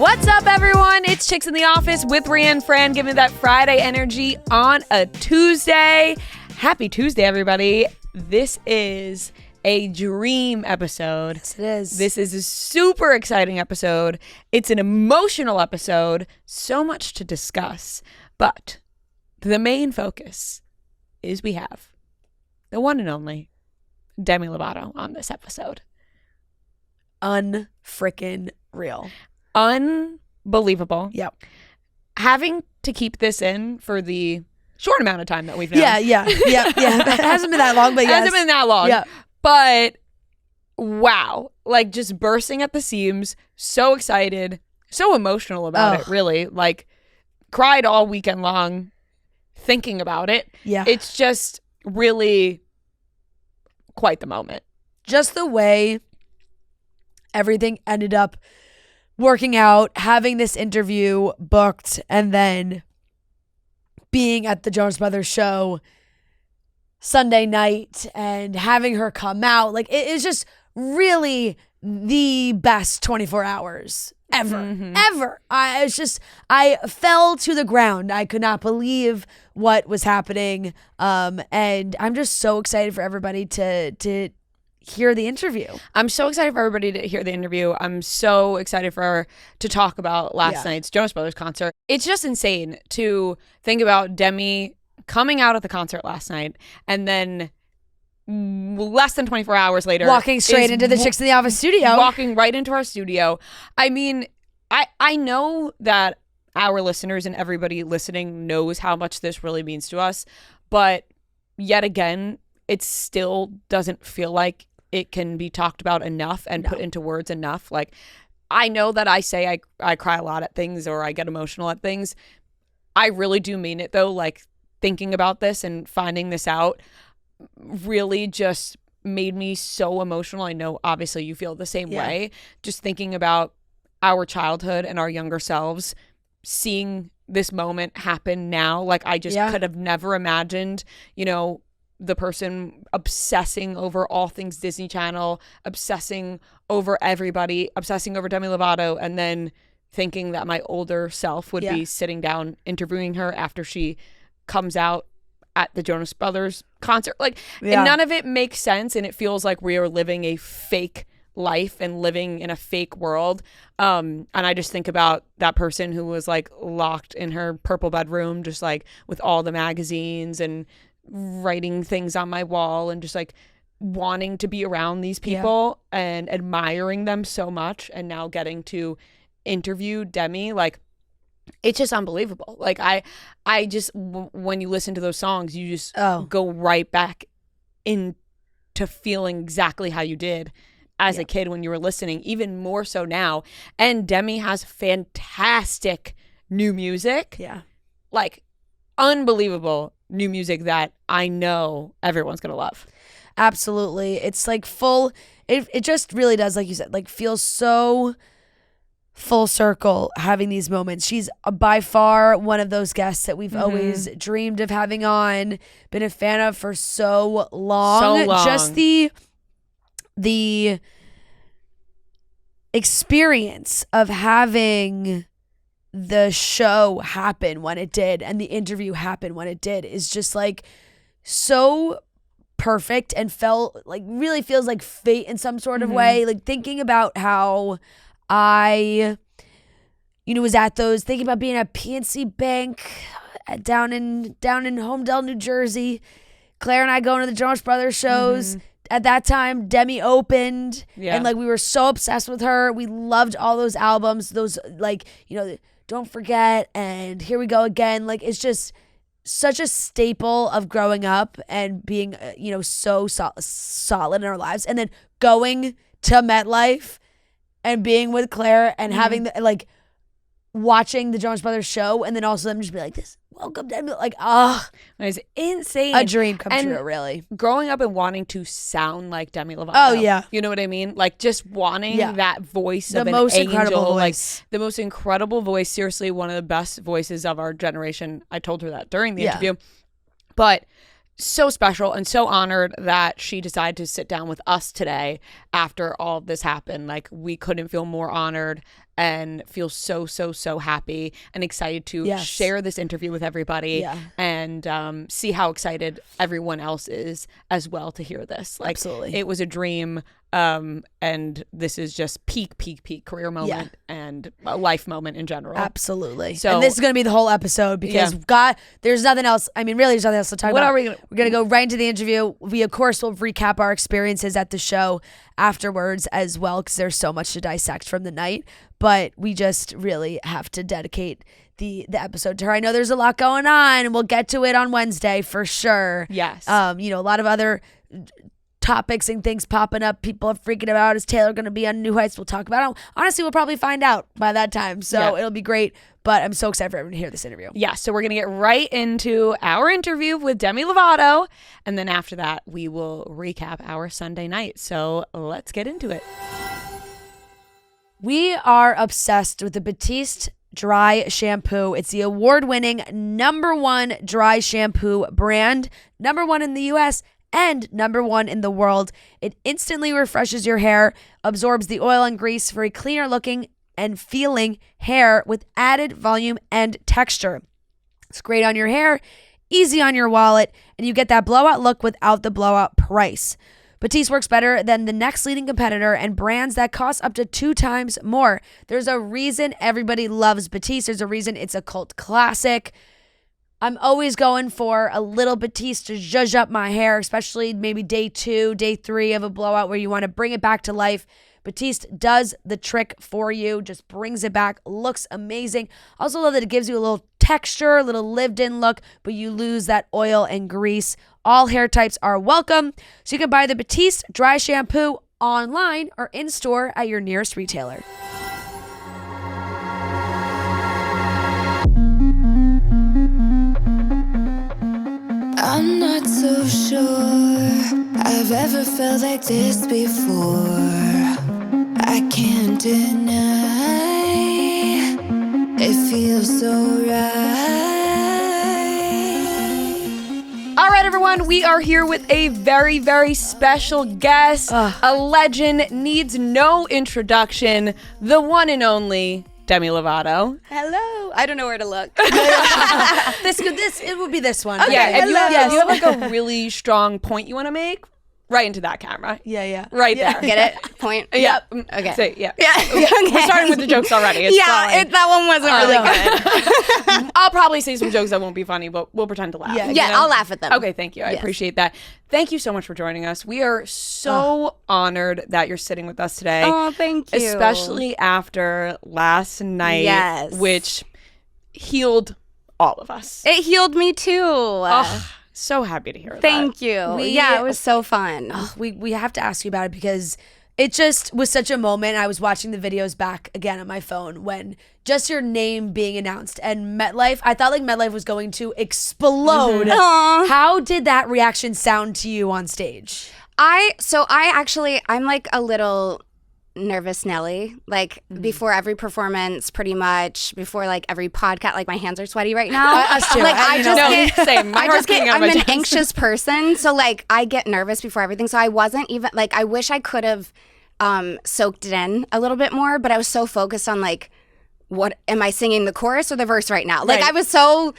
What's up, everyone? It's Chicks in the Office with Rhiannon Fran, giving that Friday energy on a Tuesday. Happy Tuesday, everybody. This is a dream episode. Yes, it is. This is a super exciting episode. It's an emotional episode. So much to discuss. But the main focus is we have the one and only Demi Lovato on this episode. Unfrickin' real. Unbelievable. Yep. Having to keep this in for the short amount of time that we've known. Yeah. It hasn't been that long, but yes. It hasn't been that long. Yeah. But wow. Like just bursting at the seams. So excited. So emotional about it, really. Like cried all weekend long thinking about it. Yeah. It's just really quite the moment. Just the way everything ended up working out, having this interview booked, and then being at the Jonas Brothers show Sunday night and having her come out. Like, it is just really the best 24 hours ever. Mm-hmm. Ever. I fell to the ground. I could not believe what was happening. And I'm just so excited for everybody to hear the interview. I'm so excited for everybody to hear the interview. I'm so excited for her to talk about last night's Jonas Brothers concert. It's just insane to think about Demi coming out at the concert last night and then less than 24 hours later walking straight into the Chicks in the Office studio. Walking right into our studio. I mean, I know that our listeners and everybody listening knows how much this really means to us, but yet again, it still doesn't feel like it can be talked about enough and put into words enough. Like, I know that I say I cry a lot at things or I get emotional at things. I really do mean it, though. Like, thinking about this and finding this out really just made me so emotional. I know, obviously, you feel the same way. Just thinking about our childhood and our younger selves, seeing this moment happen now. Like, I just could have never imagined, you know, the person obsessing over all things Disney Channel, obsessing over everybody, obsessing over Demi Lovato, and then thinking that my older self would be sitting down interviewing her after she comes out at the Jonas Brothers concert. Like, and none of it makes sense, and it feels like we are living a fake life and living in a fake world. And I just think about that person who was like locked in her purple bedroom, just like with all the magazines and writing things on my wall and just like wanting to be around these people and admiring them so much, and now getting to interview Demi. Like, it's just unbelievable. Like, I just when you listen to those songs, you just go right back into feeling exactly how you did as a kid when you were listening, even more so now. And Demi has fantastic new music. Like, unbelievable new music that I know everyone's gonna love. Absolutely. It's like it just really does, like you said, like feel so full circle having these moments. She's by far one of those guests that we've always dreamed of having on, been a fan of for so long. Just the experience of having the show happen when it did and the interview happen when it did is just like so perfect, and really feels like fate in some sort of way. Like, thinking about how I, was at those, thinking about being at PNC Bank down in Homedale, New Jersey, Claire and I going to the Jonas Brothers shows. At that time, Demi opened, and like we were so obsessed with her. We loved all those albums, those like, Don't Forget and Here We Go Again. Like, it's just such a staple of growing up and being, so solid in our lives. And then going to MetLife and being with Claire and having watching the Jonas Brothers show, and then also them just be like, this, welcome Demi. Like, it was insane. A dream come true, really. Growing up and wanting to sound like Demi Lovato. Oh, yeah. You know what I mean? Like, just wanting that voice the of an most angel. Incredible voice. Like, the most incredible voice. Seriously, one of the best voices of our generation. I told her that during the interview. But so special and so honored that she decided to sit down with us today after all of this happened. Like, we couldn't feel more honored and feel so, so, so happy and excited to share this interview with everybody and see how excited everyone else is as well to hear this. Like, Absolutely. It was a dream. And this is just peak career moment and a life moment in general. Absolutely. So, and this is going to be the whole episode because God, there's nothing else. I mean, really, there's nothing else to talk about. Are we gonna, We're going to go right into the interview. We, of course, will recap our experiences at the show afterwards as well because there's so much to dissect from the night. But we just really have to dedicate the episode to her. I know there's a lot going on, and we'll get to it on Wednesday for sure. Yes. A lot of other topics and things popping up. People are freaking out. Is Taylor going to be on New Heights? We'll talk about it. Honestly, we'll probably find out by that time. So it'll be great. But I'm so excited for everyone to hear this interview. Yeah, so we're going to get right into our interview with Demi Lovato. And then after that, we will recap our Sunday night. So let's get into it. We are obsessed with the Batiste Dry Shampoo. It's the award-winning #1 dry shampoo brand, #1 in the US and #1 in the world. It instantly refreshes your hair, absorbs the oil and grease for a cleaner looking and feeling hair with added volume and texture. It's great on your hair, easy on your wallet, and you get that blowout look without the blowout price. Batiste works better than the next leading competitor and brands that cost up to 2 times more. There's a reason everybody loves Batiste. There's a reason it's a cult classic. I'm always going for a little Batiste to zhuzh up my hair, especially maybe day 2, day 3 of a blowout where you want to bring it back to life. Batiste does the trick for you, just brings it back, looks amazing. Also love that it gives you a little texture, a little lived-in look, but you lose that oil and grease. All hair types are welcome, so you can buy the Batiste Dry Shampoo online or in-store at your nearest retailer. I'm not so sure I've ever felt like this before. I can't deny it feels so right. All right, everyone, we are here with a very, very special guest. A legend, needs no introduction, the one and only Demi Lovato. Hello. I don't know where to look. It would be this one. Okay, if you have like a really strong point you want to make, right into that camera. Yeah. Right there. Get it? Point? Yep. Okay. So, yeah. Okay. We're starting with the jokes already. It's fine. That one wasn't really good. I'll probably say some jokes that won't be funny, but we'll pretend to laugh. Yeah, I'll laugh at them. Okay, thank you. I appreciate that. Thank you so much for joining us. We are so honored that you're sitting with us today. Oh, thank you. Especially after last night, which healed all of us. It healed me too. Oh, so happy to hear that. Thank you. It was so fun. We have to ask you about it because it just was such a moment. I was watching the videos back again on my phone when just your name being announced and MetLife, I thought like MetLife was going to explode. Aww. How did that reaction sound to you on stage? I'm like a little nervous Nelly, like before every performance, pretty much before like every podcast. Like my hands are sweaty right now. Us too. Like same. I'm an anxious person, so like I get nervous before everything. So I wasn't even like, I wish I could have soaked it in a little bit more, but I was so focused on like, what am I singing, the chorus or the verse right now? Like I was so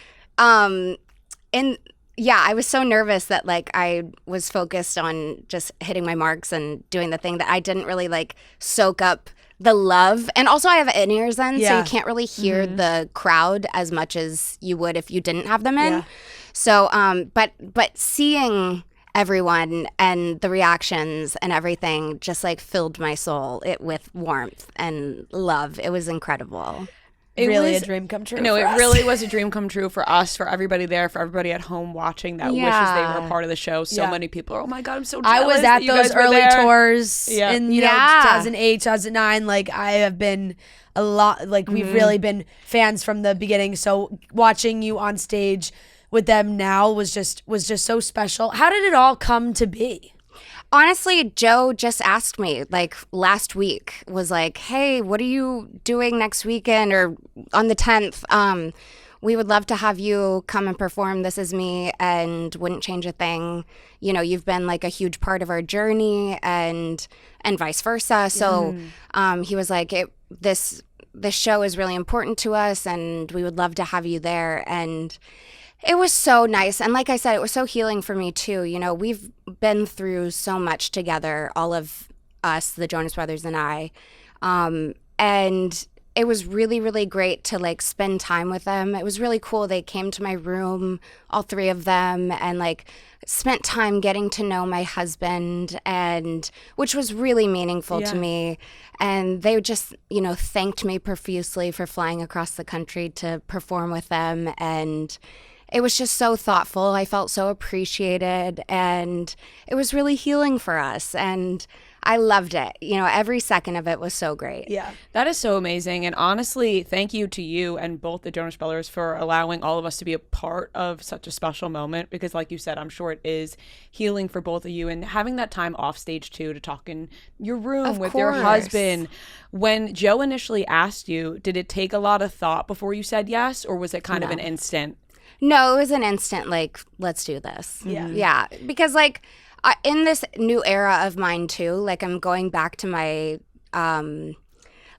I was so nervous that like I was focused on just hitting my marks and doing the thing that I didn't really like soak up the love. And also I have in-ears in, so you can't really hear the crowd as much as you would if you didn't have them in. Yeah. So but seeing everyone and the reactions and everything just like filled my soul with warmth and love. It was incredible. It really was a dream come true. No, it really was a dream come true for us, for everybody there, for everybody at home watching that wishes they were a part of the show. So many people are, oh my God, I'm so jealous. I was at those early tours in 2008, 2009. Like I have been a lot, like we've really been fans from the beginning. So watching you on stage with them now was just so special. How did it all come to be? Honestly, Joe just asked me like last week, was like, hey, what are you doing next weekend or on the 10th? we would love to have you come and perform This Is Me and wouldn't change a thing. You know, you've been like a huge part of our journey and vice versa. So he was like, this show is really important to us and we would love to have you there. And it was so nice. And like I said, it was so healing for me too. You know, we've been through so much together, all of us, the Jonas Brothers and I. And it was really, really great to like spend time with them. It was really cool. They came to my room, all three of them, and like spent time getting to know my husband, and which was really meaningful to me. And they just, you know, thanked me profusely for flying across the country to perform with them. And it was just so thoughtful. I felt so appreciated, and it was really healing for us. And I loved it. You know, every second of it was so great. Yeah. That is so amazing. And honestly, thank you to you and both the Jonas Brothers for allowing all of us to be a part of such a special moment, because like you said, I'm sure it is healing for both of you, and having that time off stage too to talk in your room with your husband. When Joe initially asked you, did it take a lot of thought before you said yes, or was it kind of an instant? No, it was an instant, like, let's do this. Yeah. Because like, in this new era of mine too, like I'm going back to my,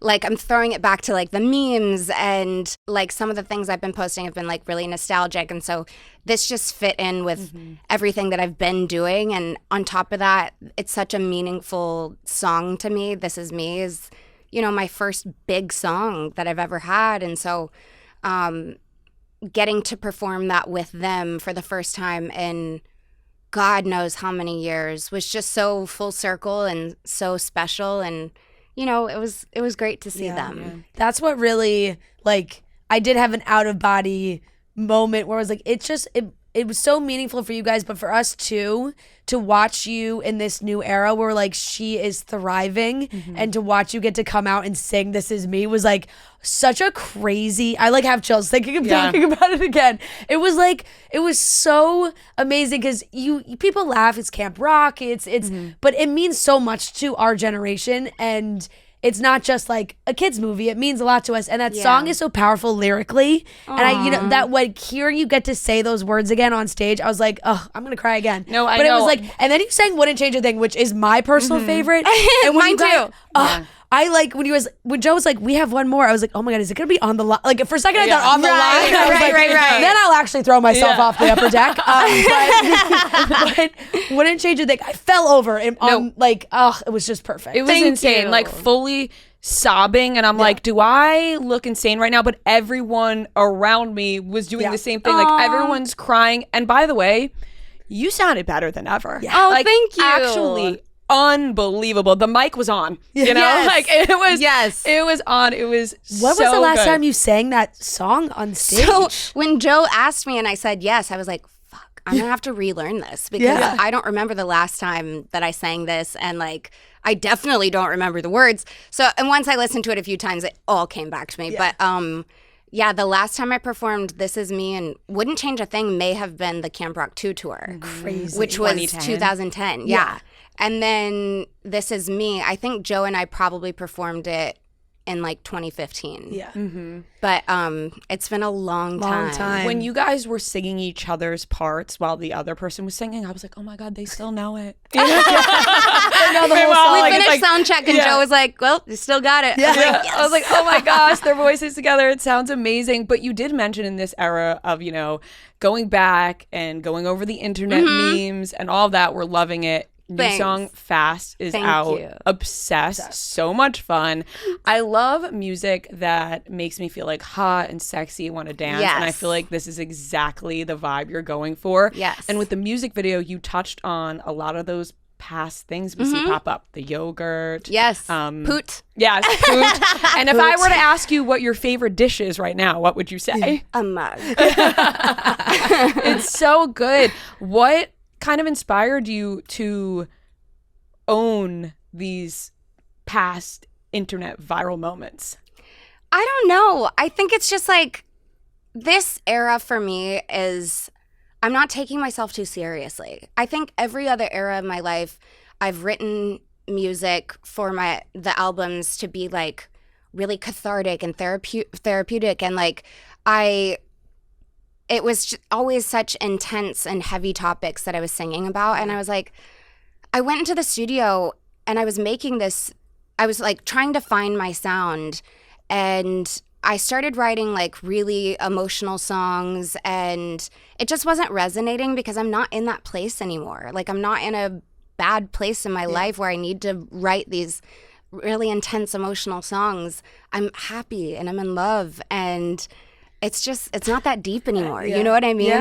like I'm throwing it back to like the memes, and like some of the things I've been posting have been like really nostalgic. And so this just fit in with everything that I've been doing. And on top of that, it's such a meaningful song to me. This Is Me is, you know, my first big song that I've ever had. And so getting to perform that with them for the first time in God knows how many years was just so full circle and so special. And, you know, it was great to see them. Yeah. That's what really, like, I did have an out of body moment where I was like, it was so meaningful for you guys, but for us too, to watch you in this new era where like she is thriving, and to watch you get to come out and sing This Is Me was like such a crazy, I like have chills thinking of talking about it again. It was so amazing because you people laugh, it's camp rock, it's but it means so much to our generation, and it's not just like a kid's movie. It means a lot to us. And that song is so powerful lyrically. Aww. And I, you know, that like hearing you get to say those words again on stage, I was like, oh, I'm going to cry again. No, I know. But it was like, and then you sang Wouldn't Change a Thing, which is my personal favorite. And Mine too. I like when Joe was like, we have one more, I was like, oh my God, is it going to be on the line? Like for a second I thought on the line. I was like, then I'll actually throw myself off the upper deck. But Wouldn't Change a Thing. I fell over and it was just perfect. It was insane. Like fully sobbing, and I'm like, do I look insane right now? But everyone around me was doing the same thing. Aww. Like everyone's crying. And by the way, you sounded better than ever. Yeah. Oh, like, thank you. Actually, unbelievable. The mic was on. You know, like it was. Yes, it was on. It was. What was the last time you sang that song on stage? So when Joe asked me and I said yes, I was like, fuck, I'm gonna have to relearn this because I don't remember the last time that I sang this, and like I definitely don't remember the words. So and once I listened to it a few times, it all came back to me. Yeah. But the last time I performed This Is Me and Wouldn't Change a Thing may have been the Camp Rock 2 tour. Crazy. Which was 2010. Yeah. And then This Is Me, I think Joe and I probably performed it in like 2015. Yeah. But it's been a long time. When you guys were singing each other's parts while the other person was singing, I was like, oh my God, they still know it. We finished sound check and Joe was like, well, you still got it. Yeah. I was like, oh my gosh, their voices together. It sounds amazing. But you did mention in this era of, you know, going back and going over the internet memes and all of that, we're loving it. New song Fast is out. Obsessed. So much fun. I love music that makes me feel like hot and sexy, want to dance. And I feel like this is exactly the vibe you're going for. Yes. And with the music video, you touched on a lot of those past things we see pop up. The yogurt. Yes. Poot. Yes, poot. And if I were to ask you what your favorite dish is right now, what would you say? A mug. It's so good. What kind of inspired you to own these past internet viral moments? I don't know. I think it's just like this era for me is I'm not taking myself too seriously. I think every other era of my life, I've written music for the albums to be like really cathartic and therapeutic, and like I it was always such intense and heavy topics that I was singing about. And I was like, I went into the studio and I was making this, I was like trying to find my sound, and I started writing like really emotional songs, and it just wasn't resonating because I'm not in that place anymore. Like I'm not in a bad place in my life where I need to write these really intense emotional songs. I'm happy and I'm in love, and it's not that deep anymore. You know what I mean?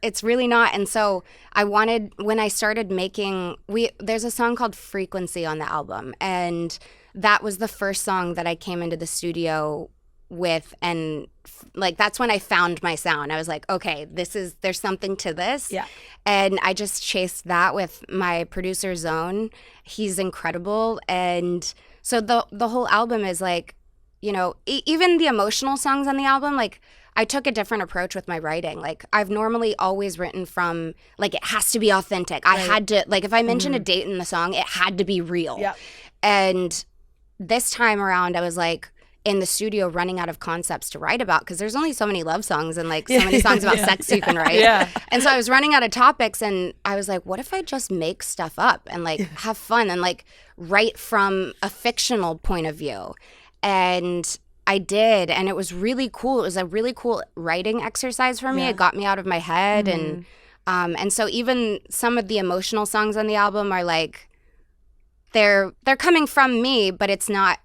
It's really not. And so I wanted, when I started making, there's a song called Frequency on the album, and that was the first song that I came into the studio with, and like that's when I found my sound. I was like, okay, there's something to this. Yeah. And I just chased that with my producer Zone. He's incredible. And so the whole album is like, you know, even the emotional songs on the album, like I took a different approach with my writing. Like I've normally always written from like, it has to be authentic. I had to, like if I mentioned a date in the song, it had to be real. Yeah. And this time around I was like in the studio running out of concepts to write about, because there's only so many love songs and like so many songs about sex you can write. Yeah. And so I was running out of topics, and I was like, what if I just make stuff up and like have fun and like write from a fictional point of view? And I did, and it was really cool. It was a really cool writing exercise for me. It got me out of my head, and so even some of the emotional songs on the album are like, they're coming from me, but it's not.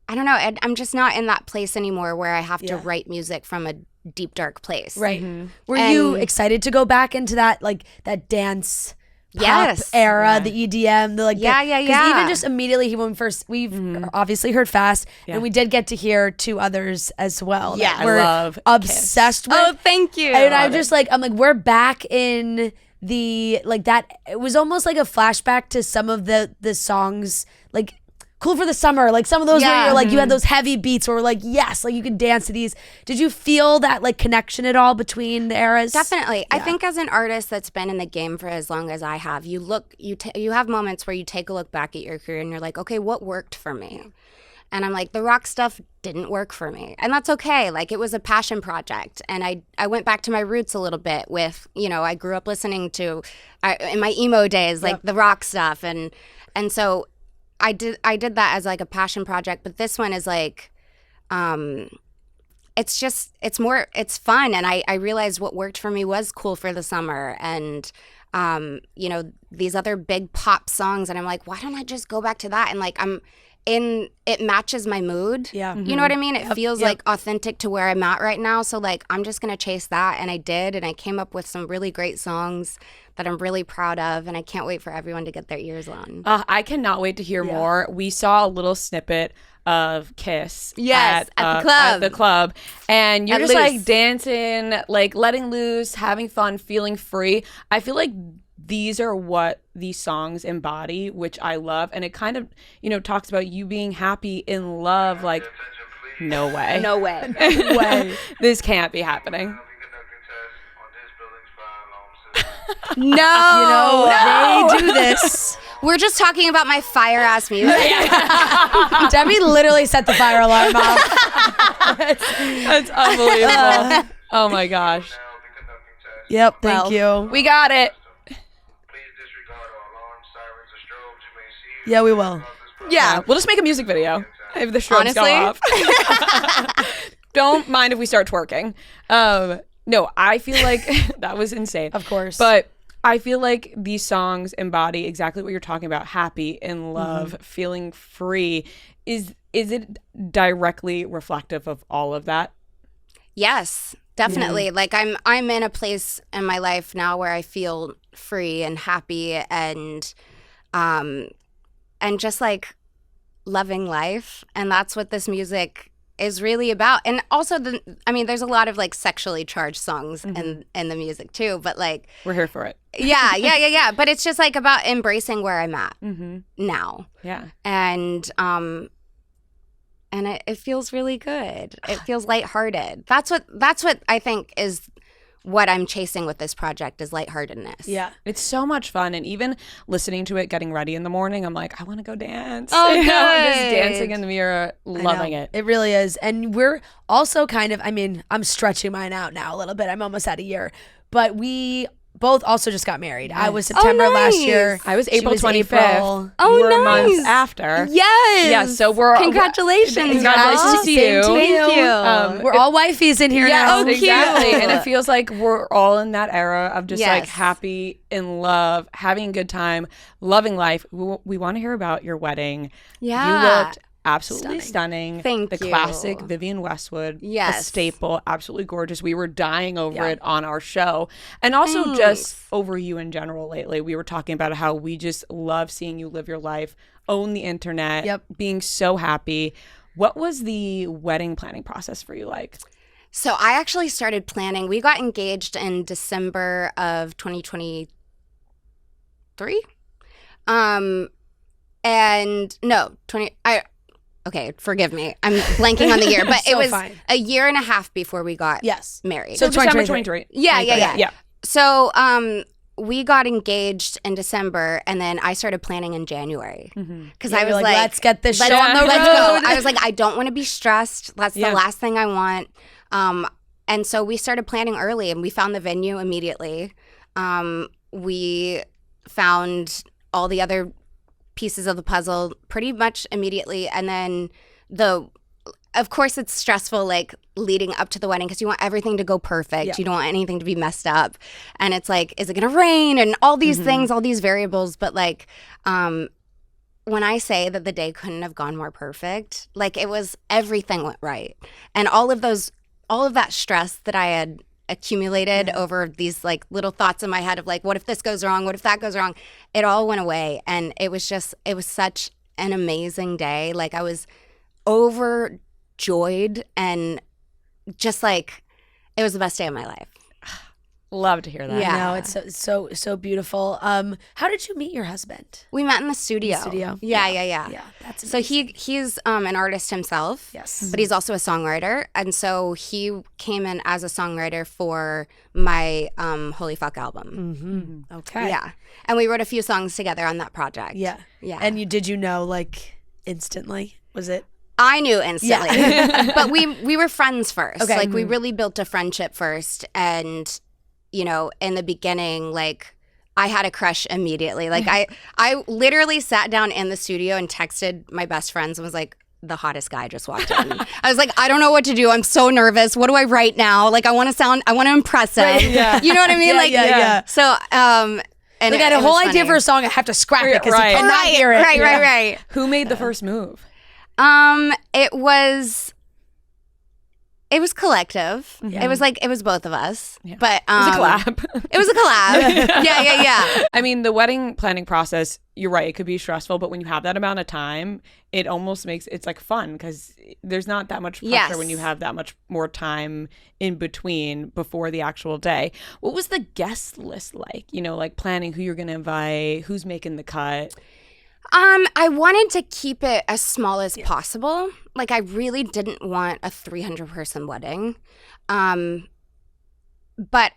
I don't know. I'm just not in that place anymore where I have to write music from a deep, dark place. Right. Mm-hmm. Were you excited to go back into that, like that dance pop era, the EDM, the like because even just immediately when we've obviously heard Fast, and we did get to hear two others as well. Yeah, we're I love obsessed with. Oh, thank you. And I'm just like, we're back in the like that. It was almost like a flashback to some of the songs, like Cool for the Summer, like some of those where you're like, you had those heavy beats where we're like, yes, like you can dance to these. Did you feel that like connection at all between the eras? Definitely. I think as an artist that's been in the game for as long as I have, you have moments where you take a look back at your career and you're like, okay, what worked for me? And I'm like, the rock stuff didn't work for me. And that's okay. Like it was a passion project. And I went back to my roots a little bit with, you know, I grew up listening to, in my emo days, like the rock stuff. And so I did that as like a passion project, but this one is like, it's fun. And I realized what worked for me was Cool for the Summer and, you know, these other big pop songs. And I'm like, why don't I just go back to that? And like, it matches my mood. Yeah. You know what I mean? It feels like authentic to where I'm at right now. So like, I'm just going to chase that. And I did. And I came up with some really great songs that I'm really proud of. And I can't wait for everyone to get their ears on. I cannot wait to hear more. We saw a little snippet of Kiss at the club. And you're just like dancing, like letting loose, having fun, feeling free. I feel like these are what these songs embody, which I love. And it kind of, you know, talks about you being happy in love. Like, no way. No way. No way. This can't be happening. No. They do this. We're just talking about my fire ass music. Demi literally set the fire alarm off. That's unbelievable. Oh my gosh. Yep, thank you. We got it. Yeah, we will. Yeah, we'll just make a music video if the strobes go off. Don't mind if we start twerking. No, I feel like that was insane. Of course. But I feel like these songs embody exactly what you're talking about. Happy, in love, feeling free. Is it directly reflective of all of that? Yes, definitely. Like I'm in a place in my life now where I feel free and happy and just like loving life. And that's what this music is really about. And also there's a lot of like sexually charged songs in the music too, but like we're here for it. Yeah. But it's just like about embracing where I'm at now. Yeah. And it feels really good. It feels lighthearted. That's what I think is what I'm chasing with this project is lightheartedness. Yeah. It's so much fun. And even listening to it, getting ready in the morning, I'm like, I want to go dance. Oh, You know, good. just dancing in the mirror, loving it. It really is. And we're also kind of, I mean, I'm stretching mine out now a little bit. I'm almost at a year. But we both also just got married. I was September last year. I was She April was 25th. April. Oh, You were nice. months after. Yes. Yeah, so we're Congratulations. Congratulations to you. Thank you. We're all wifeys in here Yeah, now. cute. exactly. And it feels like we're all in that era of just like Yes. happy, in love, having a good time, loving life. We want to hear about your wedding. Yeah. You looked absolutely stunning. Thank the you. classic Vivienne Westwood, a Yes. staple, absolutely gorgeous. We were dying over it on our show. And also just over you in general lately. We were talking about how we just love seeing you live your life, own the internet, being so happy. What was the wedding planning process for you like? So I actually started planning. We got engaged in December of 2023. And no, okay, forgive me. I'm blanking on the year, but it was a year and a half before we got married. So December 2023. Yeah. So we got engaged in December, and then I started planning in January because I was like, let's get this show on the road. Let's go. I was like, I don't want to be stressed. That's the last thing I want. And so we started planning early, and we found the venue immediately. We found all the other pieces of the puzzle pretty much immediately, and then of course it's stressful like leading up to the wedding because you want everything to go perfect. You don't want anything to be messed up, and it's like, is it gonna rain and all these things, all these variables. But like when I say that the day couldn't have gone more perfect, like it was, everything went right, and all of that stress that I had accumulated over these like little thoughts in my head of like, what if this goes wrong, what if that goes wrong, it all went away. And it was such an amazing day. Like I was overjoyed, and just like, it was the best day of my life. Love to hear that. Yeah. No, it's so beautiful. How did you meet your husband? We met in the studio. Yeah. Yeah, that's So he's an artist himself. Yes. But he's also a songwriter, and so he came in as a songwriter for my Holy Fuck album. Okay. Yeah, and we wrote a few songs together on that project. Yeah. And did you know like instantly? Was it? I knew instantly, but we were friends first. Okay. Like we really built a friendship first, and you know, in the beginning, like I had a crush immediately. Like I literally sat down in the studio and texted my best friends and was like, the hottest guy just walked in. I was like, I don't know what to do. I'm so nervous. What do I write now? Like I want to impress him. Right, yeah. You know what I mean? Yeah. So and Like I had a whole idea for a song. I have to scrap it because I cannot hear it. Right. Who made the first move? It was collective. It was both of us. Yeah. But It was a collab. It was a collab. Yeah. I mean, the wedding planning process, you're right, it could be stressful, but when you have that amount of time, it almost makes it's like fun because there's not that much pressure when you have that much more time in between before the actual day. What was the guest list like? You know, like planning who you're going to invite, who's making the cut? I wanted to keep it as small as possible. Like I really didn't want a 300-person wedding. But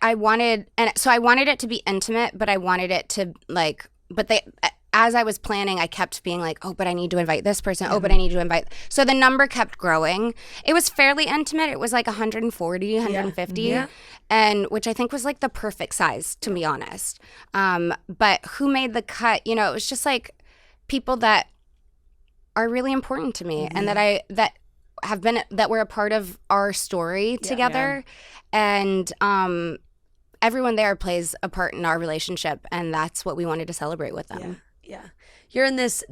I wanted it to be intimate, but I wanted it to as I was planning, I kept being like, oh, but I need to invite this person. Oh, but I need to invite. So the number kept growing. It was fairly intimate. It was like 140, 150, and which I think was like the perfect size, to be honest. But who made the cut? You know, it was just like people that are really important to me and that were a part of our story together. And everyone there plays a part in our relationship, and that's what we wanted to celebrate with them. Yeah. You're in this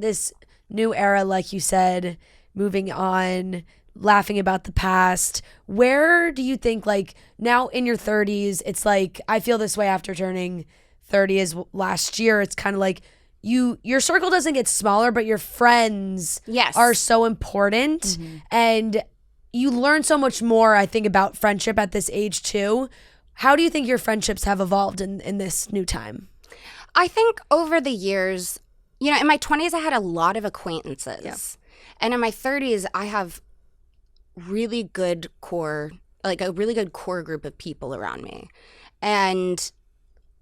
new era, like you said, moving on, laughing about the past. Where do you think, like now in your 30s, it's like, I feel this way after turning 30 as last year. It's kind of like your circle doesn't get smaller, but your friends are so important. And you learn so much more, I think, about friendship at this age too. How do you think your friendships have evolved in this new time? I think over the years, you know, in my 20s, I had a lot of acquaintances. Yeah. And in my 30s, I have a really good core group of people around me. And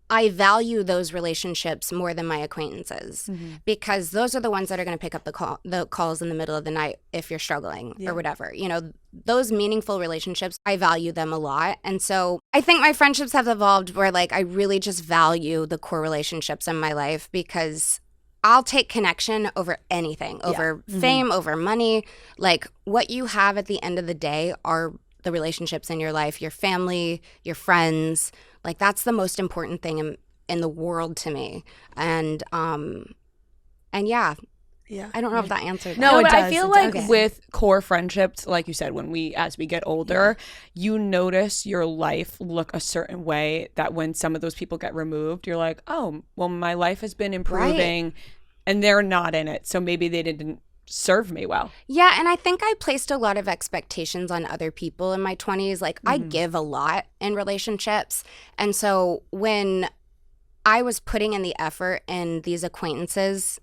I value those relationships more than my acquaintances because those are the ones that are going to pick up the calls in the middle of the night if you're struggling or whatever. You know, those meaningful relationships, I value them a lot. And so I think my friendships have evolved where like I really just value the core relationships in my life because I'll take connection over anything, over fame, over money. Like what you have at the end of the day are the relationships in your life, your family, your friends. Like that's the most important thing in the world to me. And yeah. I don't know if that answered. No, No, it but does. I feel It like does. with core friendships, like you said, as we get older, you notice your life look a certain way that when some of those people get removed, you're like, oh, well, my life has been improving and they're not in it. So maybe they didn't serve me well. Yeah, and I think I placed a lot of expectations on other people in my 20s. Like I give a lot in relationships. And so when I was putting in the effort in these acquaintances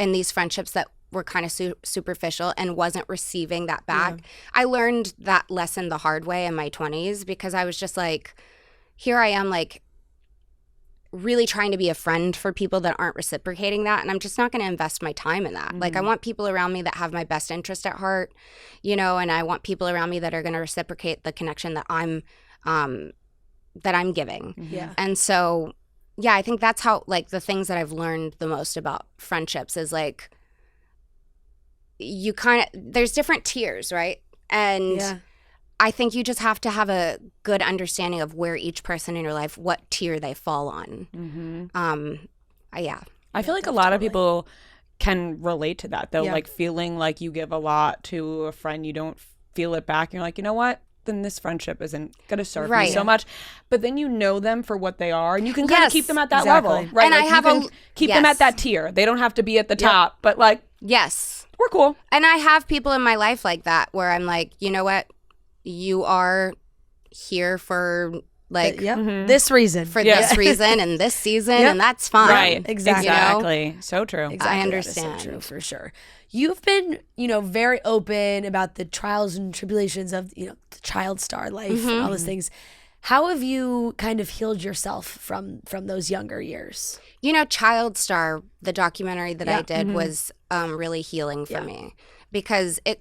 and these friendships that were kind of superficial and wasn't receiving that back, I learned that lesson the hard way in my 20s because I was just like, here I am like really trying to be a friend for people that aren't reciprocating that. And I'm just not going to invest my time in that. Like I want people around me that have my best interest at heart, you know, and I want people around me that are going to reciprocate the connection that I'm giving. Yeah. And so, yeah, I think that's how like the things that I've learned the most about friendships is like you kind of, there's different tiers, right? And I think you just have to have a good understanding of where each person in your life, what tier they fall on. I feel like a lot of people can relate to that though, like feeling like you give a lot to a friend, you don't feel it back. You're like, you know what? Then this friendship isn't going to serve me so much. But then you know them for what they are and you can kind of keep them at that level, right? And like I have you can keep them at that tier. They don't have to be at the top, but like, we're cool. And I have people in my life like that where I'm like, you know what? You are here for like this reason. For this reason and this season and that's fine. Right. Exactly. You know? So true. Exactly. I understand. That is so true for sure. You've been, you know, very open about the trials and tribulations of, you know, the child star life and all those things. How have you kind of healed yourself from those younger years? You know, Child Star, the documentary that I did was really healing for me because it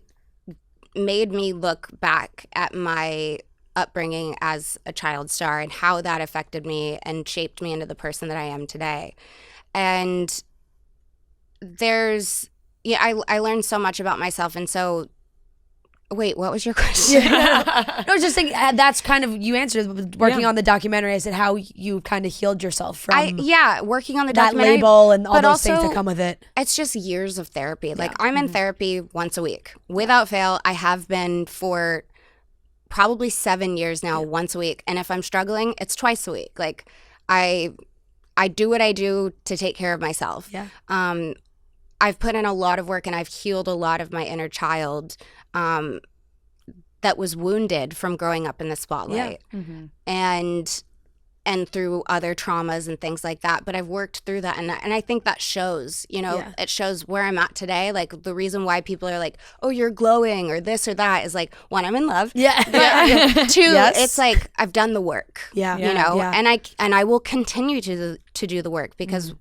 made me look back at my upbringing as a child star and how that affected me and shaped me into the person that I am today. And I learned so much about myself. And so, wait, what was your question? I was just thinking that's kind of, you answered working on the documentary. I said how you kind of healed yourself from working on the that documentary. label and all but those things also, that come with it. It's just years of therapy. Like I'm in therapy once a week. Without fail, I have been for probably 7 years now, once a week. And if I'm struggling, it's twice a week. Like I do what I do to take care of myself. Yeah. I've put in a lot of work and I've healed a lot of my inner child that was wounded from growing up in the spotlight and through other traumas and things like that. But I've worked through that and I think that shows, you know, it shows where I'm at today. Like the reason why people are like, oh, you're glowing or this or that is like, one, I'm in love. But two, it's like I've done the work. You know, and I will continue to do the work because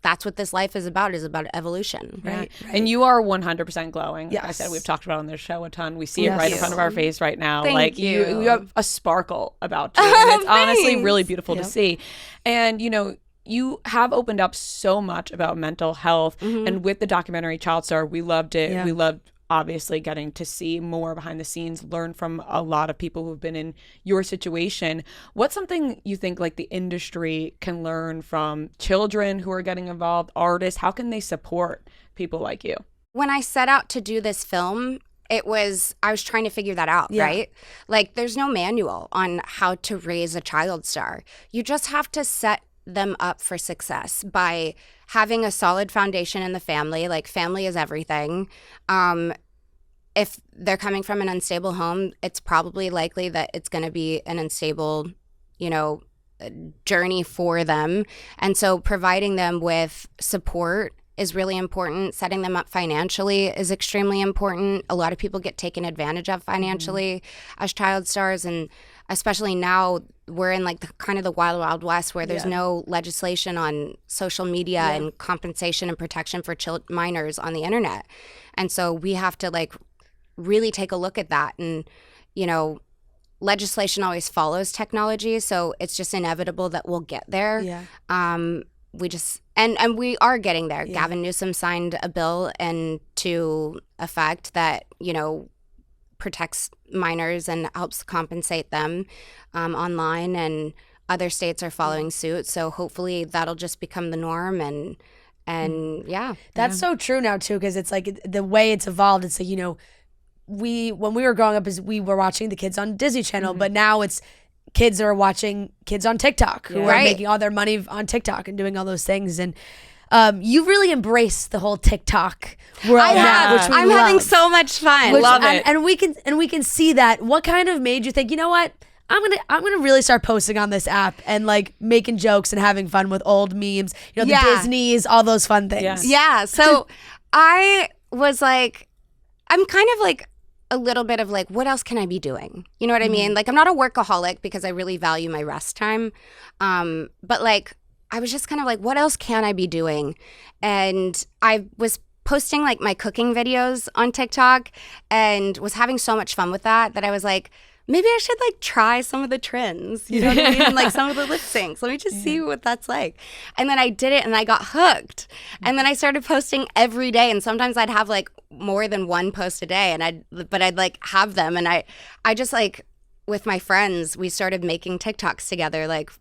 that's what this life is about evolution. Right. And you are 100% glowing. Like I said, we've talked about it on this show a ton. We see it right in front of our face right now. Thank you. You have a sparkle about you. And it's honestly really beautiful to see. And, you know, you have opened up so much about mental health. And with the documentary Child Star, we loved it. We loved obviously getting to see more behind the scenes, learn from a lot of people who've been in your situation. What's something you think like the industry can learn from children who are getting involved, artists? How can they support people like you? When I set out to do this film, I was trying to figure that out, right? Like there's no manual on how to raise a child star. You just have to set them up for success by having a solid foundation in the family. Like family is everything. If they're coming from an unstable home, it's probably likely that it's going to be an unstable, you know, journey for them. And so providing them with support is really important. Setting them up financially is extremely important. A lot of people get taken advantage of financially as child stars, and especially now we're in like the kind of the wild west where there's no legislation on social media and compensation and protection for minors on the internet. And so we have to like really take a look at that. And, you know, legislation always follows technology. So it's just inevitable that we'll get there. Yeah. We just, and we are getting there. Yeah. Gavin Newsom signed a bill into effect that, you know, protects minors and helps compensate them online, and other states are following suit. So hopefully that'll just become the norm. And yeah. That's so true now too, because it's like the way it's evolved. It's like, you know, when we were growing up, we were watching the kids on Disney Channel, but now it's kids are watching kids on TikTok who are making all their money on TikTok and doing all those things. And you really embrace the whole TikTok world now, which I'm having so much fun. Love it. And we can see that. What kind of made you think, you know what? I'm gonna really start posting on this app and like making jokes and having fun with old memes, you know, the Disneys, all those fun things. Yeah. So I was like, I'm kind of like a little bit of like, what else can I be doing? You know what I mean? Like, I'm not a workaholic because I really value my rest time. But like, I was just kind of like, what else can I be doing? And I was posting like my cooking videos on TikTok and was having so much fun with that I was like, maybe I should like try some of the trends, you know what I mean? Like some of the lip syncs. Let me just see what that's like. And then I did it and I got hooked. And then I started posting every day. And sometimes I'd have like more than one post a day, and I'd like have them. And I just like, with my friends, we started making TikToks together, like,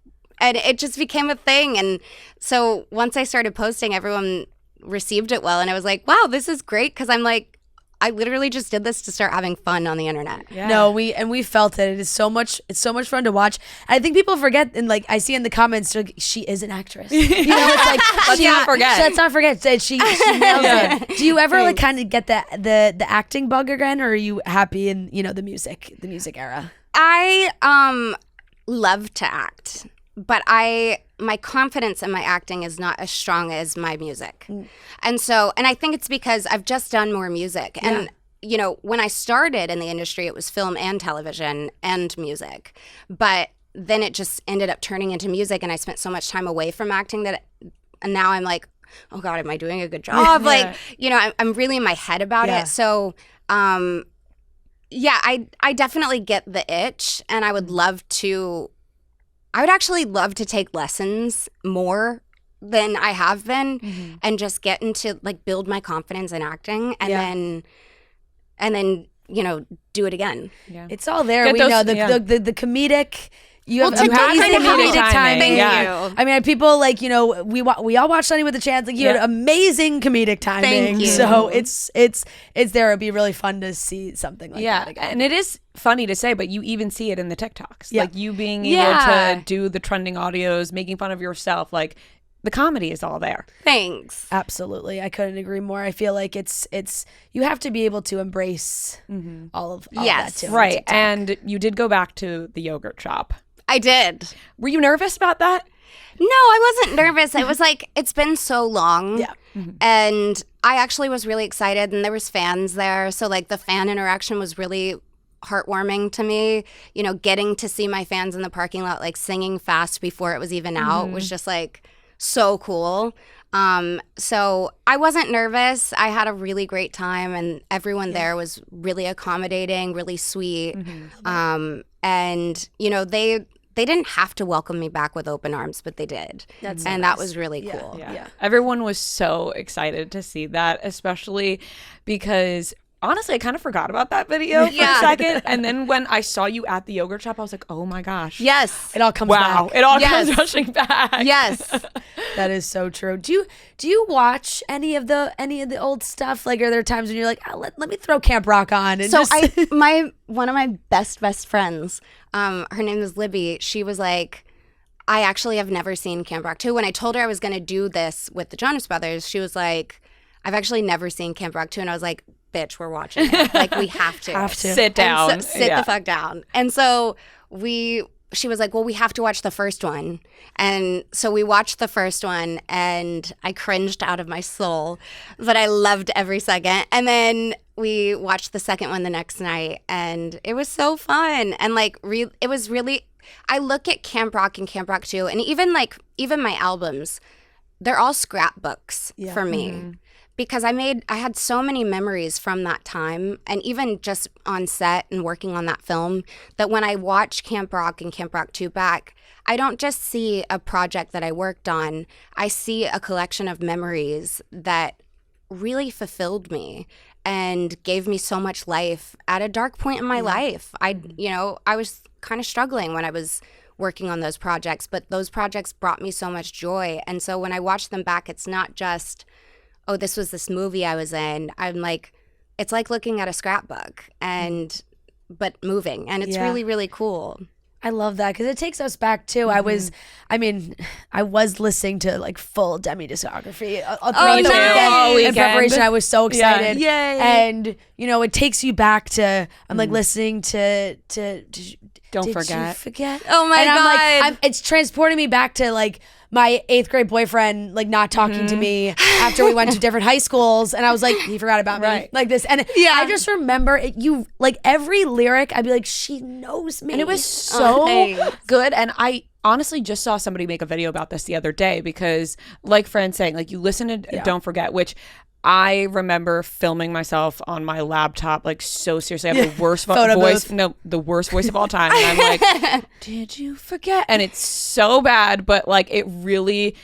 and it just became a thing. And so once I started posting, everyone received it well. And I was like, wow, this is great. Cause I'm like, I literally just did this to start having fun on the internet. Yeah. No, we felt it. It's so much fun to watch. I think people forget, and like I see in the comments, like, she is an actress. You know, it's like let's not forget. Let's not forget that she nails it. Do you ever like kind of get the acting bug again, or are you happy in, you know, the music era? I love to act, but my confidence in my acting is not as strong as my music. And I think it's because I've just done more music. And, you know, when I started in the industry, it was film and television and music. But then it just ended up turning into music, and I spent so much time away from acting and now I'm like, oh God, am I doing a good job? Like, you know, I'm really in my head about it. So, I definitely get the itch, and I would actually love to take lessons more than I have been, and just get into like build my confidence in acting, and then you know, do it again. Yeah. It's all there. We know the comedic. You have amazing comedic timing. Thank you. I mean, people like, you know, we all watch Sunny with a Chance. Like, you had amazing comedic timing. Thank you. So it's there. It'd be really fun to see something like that again. And it is funny to say, but you even see it in the TikToks. Like you being able to do the trending audios, making fun of yourself. Like the comedy is all there. Thanks. Absolutely. I couldn't agree more. I feel like it's you have to be able to embrace all of that too. Right. And you did go back to the yogurt shop. I did. Were you nervous about that? No, I wasn't nervous. It was like, it's been so long. Yeah. And I actually was really excited, and there was fans there. So like the fan interaction was really heartwarming to me. You know, getting to see my fans in the parking lot, like singing Fast before it was even out was just like so cool. So I wasn't nervous. I had a really great time, and everyone there was really accommodating, really sweet. And you know, they didn't have to welcome me back with open arms, but they did. That was really cool. Yeah. Everyone was so excited to see that, especially because honestly, I kind of forgot about that video for a second. And then when I saw you at the yogurt shop, I was like, oh my gosh. Yes. It all comes back. It all comes rushing back. Yes. That is so true. Do you watch any of the old stuff? Like, are there times when you're like, let me throw Camp Rock on? And so one of my best friends, her name is Libby. She was like, I actually have never seen Camp Rock 2. When I told her I was going to do this with the Jonas Brothers, she was like, I've actually never seen Camp Rock 2. And I was like, bitch, we're watching it. Like, we have to. Sit down. Sit the fuck down. And so she was like, well, we have to watch the first one. And so we watched the first one, and I cringed out of my soul, but I loved every second. And then we watched the second one the next night, and it was so fun. And like, it was really I look at Camp Rock and Camp Rock 2, and even my albums, they're all scrapbooks for me. Because I had so many memories from that time, and even just on set and working on that film, that when I watch Camp Rock and Camp Rock 2 back, I don't just see a project that I worked on. I see a collection of memories that really fulfilled me and gave me so much life at a dark point in my life. I was kind of struggling when I was working on those projects, but those projects brought me so much joy. And so when I watch them back, it's not just, oh, this was this movie I was in. I'm like, it's like looking at a scrapbook but moving, and it's really, really cool. I love that because it takes us back too. I was listening to like full Demi discography all in preparation. I was so excited. Yeah. Yay. And it takes you back to, I'm like listening to Don't Did Forget. You forget? Oh my and God. I'm like, it's transporting me back to like my 8th grade boyfriend, like not talking to me after we went to different high schools. And I was like, he forgot about me. Like this. And I just remember it, like every lyric, I'd be like, she knows me. And it was so good. And I honestly just saw somebody make a video about this the other day because like Fran's saying, like you listen to Don't Forget, which I remember filming myself on my laptop, like so seriously. I have the worst voice. No, the worst voice of all time. And I'm like, did you forget? And it's so bad, but like it really,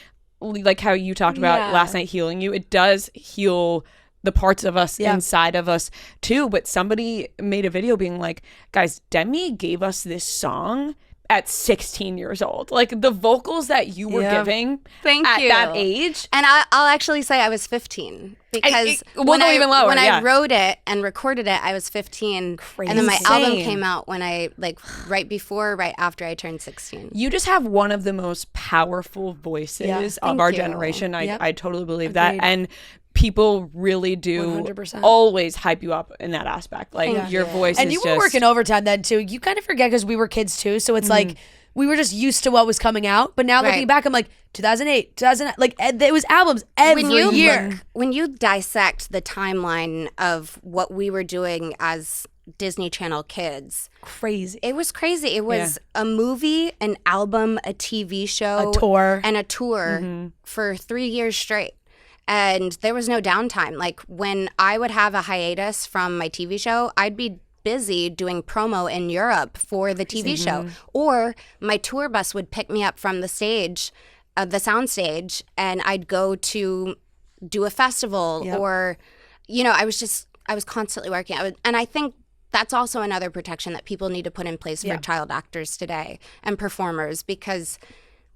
like how you talked about last night healing you, it does heal the parts of us inside of us too. But somebody made a video being like, guys, Demi gave us this song at 16 years old. Like the vocals that you were giving at that age. And I'll actually say I was 15 because when I wrote it and recorded it, I was 15. Crazy. And then my album came out when right after I turned 16. You just have one of the most powerful voices of our generation. I totally believe that. And people really do 100%. Always hype you up in that aspect. Like your voice and is you were working overtime then too. You kind of forget because we were kids too. So it's like we were just used to what was coming out. But now looking back, I'm like 2008, 2009. Like it was albums every year. When you dissect the timeline of what we were doing as Disney Channel kids, crazy. It was crazy. It was a movie, an album, a TV show, a tour for 3 years straight. And there was no downtime. Like when I would have a hiatus from my TV show, I'd be busy doing promo in Europe for the TV show. Or my tour bus would pick me up from the stage, the sound stage, and I'd go to do a festival or, I was constantly working. And I think that's also another protection that people need to put in place for child actors today and performers, because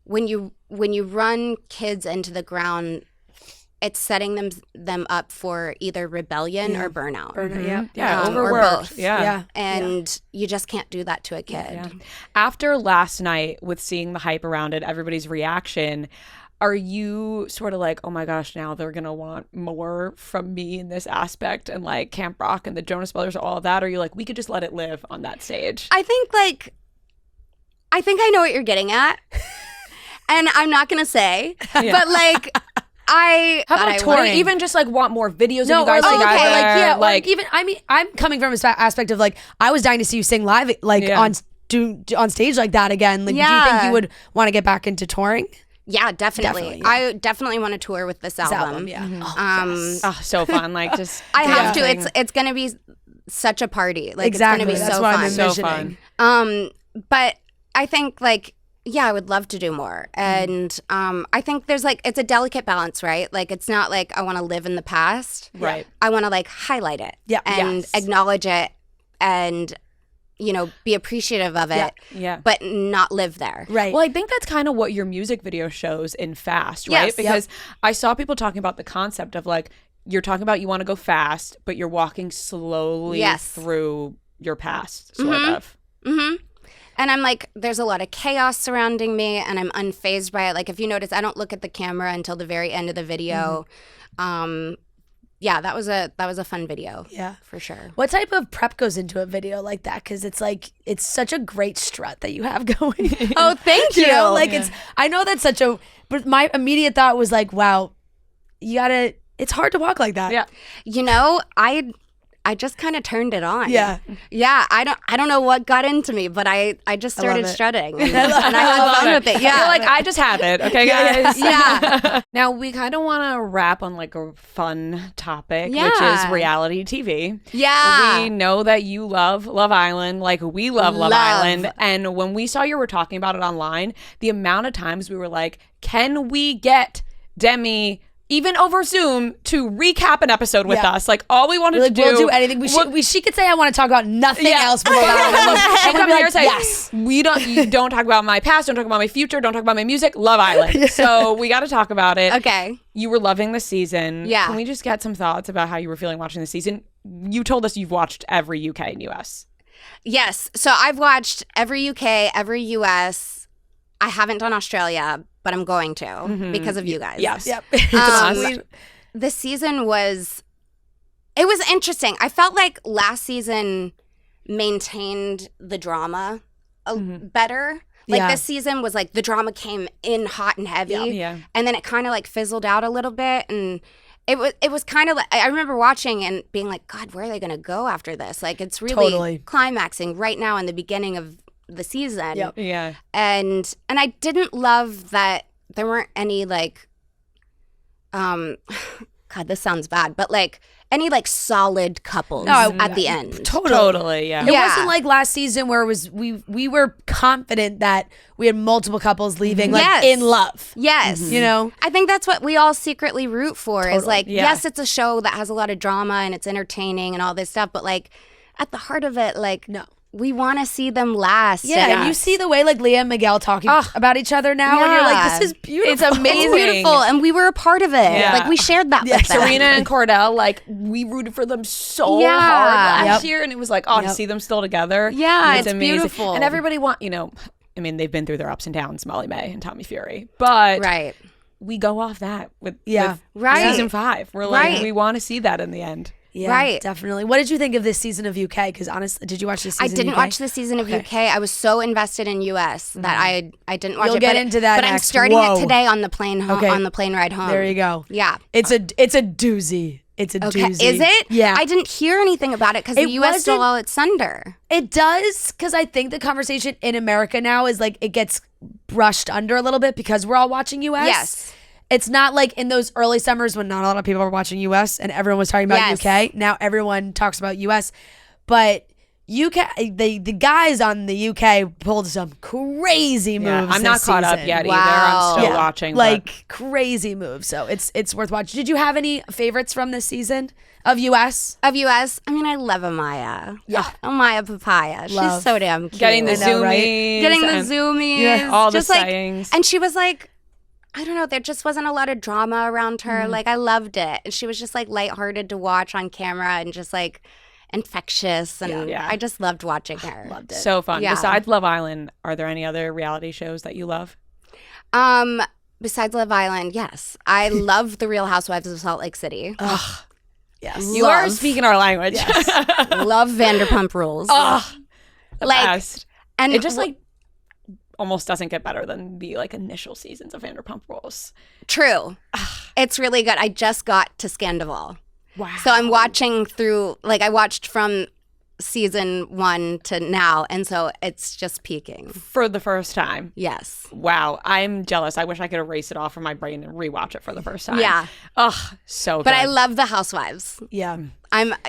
when you run kids into the ground, it's setting them up for either rebellion or burnout. Overworked. Or both. And you just can't do that to a kid. After last night, with seeing the hype around it, everybody's reaction, are you sort of like, oh my gosh, now they're going to want more from me in this aspect, and like Camp Rock and the Jonas Brothers, all of that? Or are you like, we could just let it live on that stage? I think I know what you're getting at. And I'm not going to say, but like... How about touring? Even just like want more videos of you guys together. I'm coming from an aspect of like, I was dying to see you sing live, like on stage like that again. Like, do you think you would want to get back into touring? Yeah, definitely. I definitely want to tour with this album. So fun. Like just I have to. It's gonna be such a party. Like it's gonna be so fun. So fun. But I think like. Yeah, I would love to do more. And I think there's like, it's a delicate balance, right? Like, it's not like I want to live in the past. Right. I want to like highlight it and acknowledge it and, be appreciative of it, but not live there. Right. Well, I think that's kind of what your music video shows in Fast, right? Yes. Because I saw people talking about the concept of like, you're talking about you want to go fast, but you're walking slowly through your past, sort of. Mm-hmm. And I'm like, there's a lot of chaos surrounding me, and I'm unfazed by it. Like, if you notice, I don't look at the camera until the very end of the video. That was a fun video. Yeah, for sure. What type of prep goes into a video like that? Because it's like, it's such a great strut that you have going. Oh, thank you. I know that's such a, but my immediate thought was like, wow, it's hard to walk like that. Yeah. I just kind of turned it on. Yeah. Yeah. I don't know what got into me, but I just started it. strutting and I had fun with it. Yeah. You're like, I just have it. Okay, guys. Yeah. Now we kind of want to wrap on like a fun topic, which Yeah. is reality TV. Yeah. We know that you love Love Island, like we love Love Island. And when we saw you were talking about it online, the amount of times we were like, can we get Demi, even over Zoom, to recap an episode with us? Like, all we wanted to do. We'll do anything. She could say, I want to talk about nothing else before that. She'll come here and say, yes. you don't talk about my past, don't talk about my future, don't talk about my music, Love Island. So we got to talk about it. Okay. You were loving the season. Yeah. Can we just get some thoughts about how you were feeling watching the season? You told us you've watched every UK and US. Yes. So I've watched every UK, every US. I haven't done Australia, but I'm going to because of you guys. Yes. Yep. The season was interesting. I felt like last season maintained the drama better. Like this season was like the drama came in hot and heavy. Yeah. And then it kind of like fizzled out a little bit, and it was kind of like, I remember watching and being like, God, where are they going to go after this? Like, it's really climaxing right now in the beginning of the season. Yep. Yeah. And I didn't love that there weren't any like God, this sounds bad, but like any like solid couples at the end. Totally, yeah. It wasn't like last season where it was we were confident that we had multiple couples leaving like in love. Yes. You know? I think that's what we all secretly root for is like, Yeah. yes, it's a show that has a lot of drama and it's entertaining and all this stuff, but like at the heart of it, like, No. we want to see them last. Yeah, and you see the way like Leah and Miguel talking about each other now, and you're like, this is beautiful. It's amazing. It's beautiful, and we were a part of it. Yeah. Like, we shared that with them. Serena and Cordell, like, we rooted for them so Yeah. hard last Yep. year, and it was like, to see them still together. Yeah, it's amazing. beautiful. And everybody I mean, they've been through their ups and downs, Molly May and Tommy Fury, but Right. we go off that with Right. season 5. We're like, Right. we want to see that in the end. Yeah, Right. definitely. What did you think of this season of UK? Because honestly, did you watch this season I didn't UK? watch the season of UK. I was so invested in US that I didn't watch You'll it. get into that But I'm next. starting Whoa. it today on the plane home, Okay. on the plane ride home. There you go. Yeah. It's a doozy. It's a Okay. doozy. Is it? Yeah. I didn't hear anything about it because the It US stole wasn't- all its thunder. It does, because I think the conversation in America now is like it gets brushed under a little bit because we're all watching US. Yes. It's not like in those early summers when not a lot of people were watching US and everyone was talking about Yes. UK. Now everyone talks about US. But UK, the guys on the UK pulled some crazy moves. Yeah, I'm not this caught up season. yet Wow. either. I'm still Yeah. watching. Like crazy moves. So it's worth watching. Did you have any favorites from this season of US? Of US, I mean, I love Amaya. Yeah. Amaya Papaya. Love. She's so damn cute. getting the I know, right? zoomies. Getting the and zoomies. Yeah. all the just like, sayings. and she was like, I don't know, there just wasn't a lot of drama around her. Like, I loved it. And she was just like lighthearted to watch on camera and just like infectious. And Yeah. I just loved watching her. Loved it. So fun. Yeah. Besides Love Island, are there any other reality shows that you love? Besides Love Island, yes. I love The Real Housewives of Salt Lake City. Yes. You are speaking our language. Love Vanderpump Rules. The Like, best. and It just like almost doesn't get better than the like initial seasons of Vanderpump Rules. True. It's really good. I just got to Scandival. Wow. So I'm watching through, like, I watched from season 1 to now, and so it's just peaking. For the first time. Yes. Wow. I'm jealous. I wish I could erase it off from my brain and rewatch it for the first time. Yeah. Ugh, so good. But I love the Housewives. Yeah.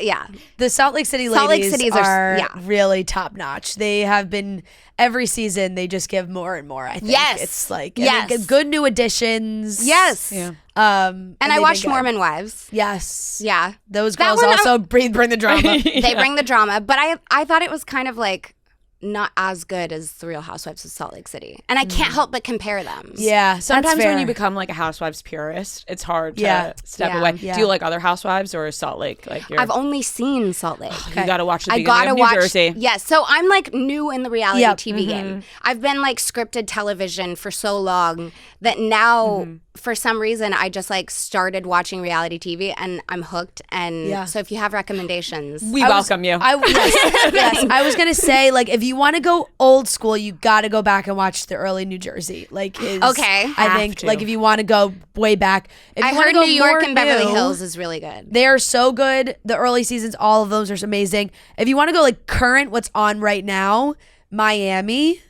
Yeah. The Salt Lake City Salt Lake ladies Cities are are really top notch. They have been every season. They just give more and more. I think Yes. it's like Yes. good new additions. Yes. Yeah. And I they've watched been good. Mormon Wives. Yes. Yeah. Those That girls one also bring the drama. They bring the drama, but I thought it was kind of like not as good as The Real Housewives of Salt Lake City. And I can't help but compare them. Yeah. Sometimes that's when fair. you become like a Housewives purist, it's hard to Yeah. step Yeah. away. Yeah. Do you like other Housewives or Salt Lake? Like I've only seen Salt Lake. you got to watch the I beginning gotta of New watch. Jersey. Yes, so I'm like new in the reality Yep. TV game. I've been like scripted television for so long that now for some reason, I just like started watching reality TV and I'm hooked. And so if you have recommendations, we welcome you. Yes, I was gonna say, like, if you want to go old school, you got to go back and watch the early New Jersey. Like, I think like if you want to go way back, if I you wanna heard go New York more and Beverly new, Hills is really good. They are so good. The early seasons, all of those are amazing. If you want to go like current, what's on right now, Miami.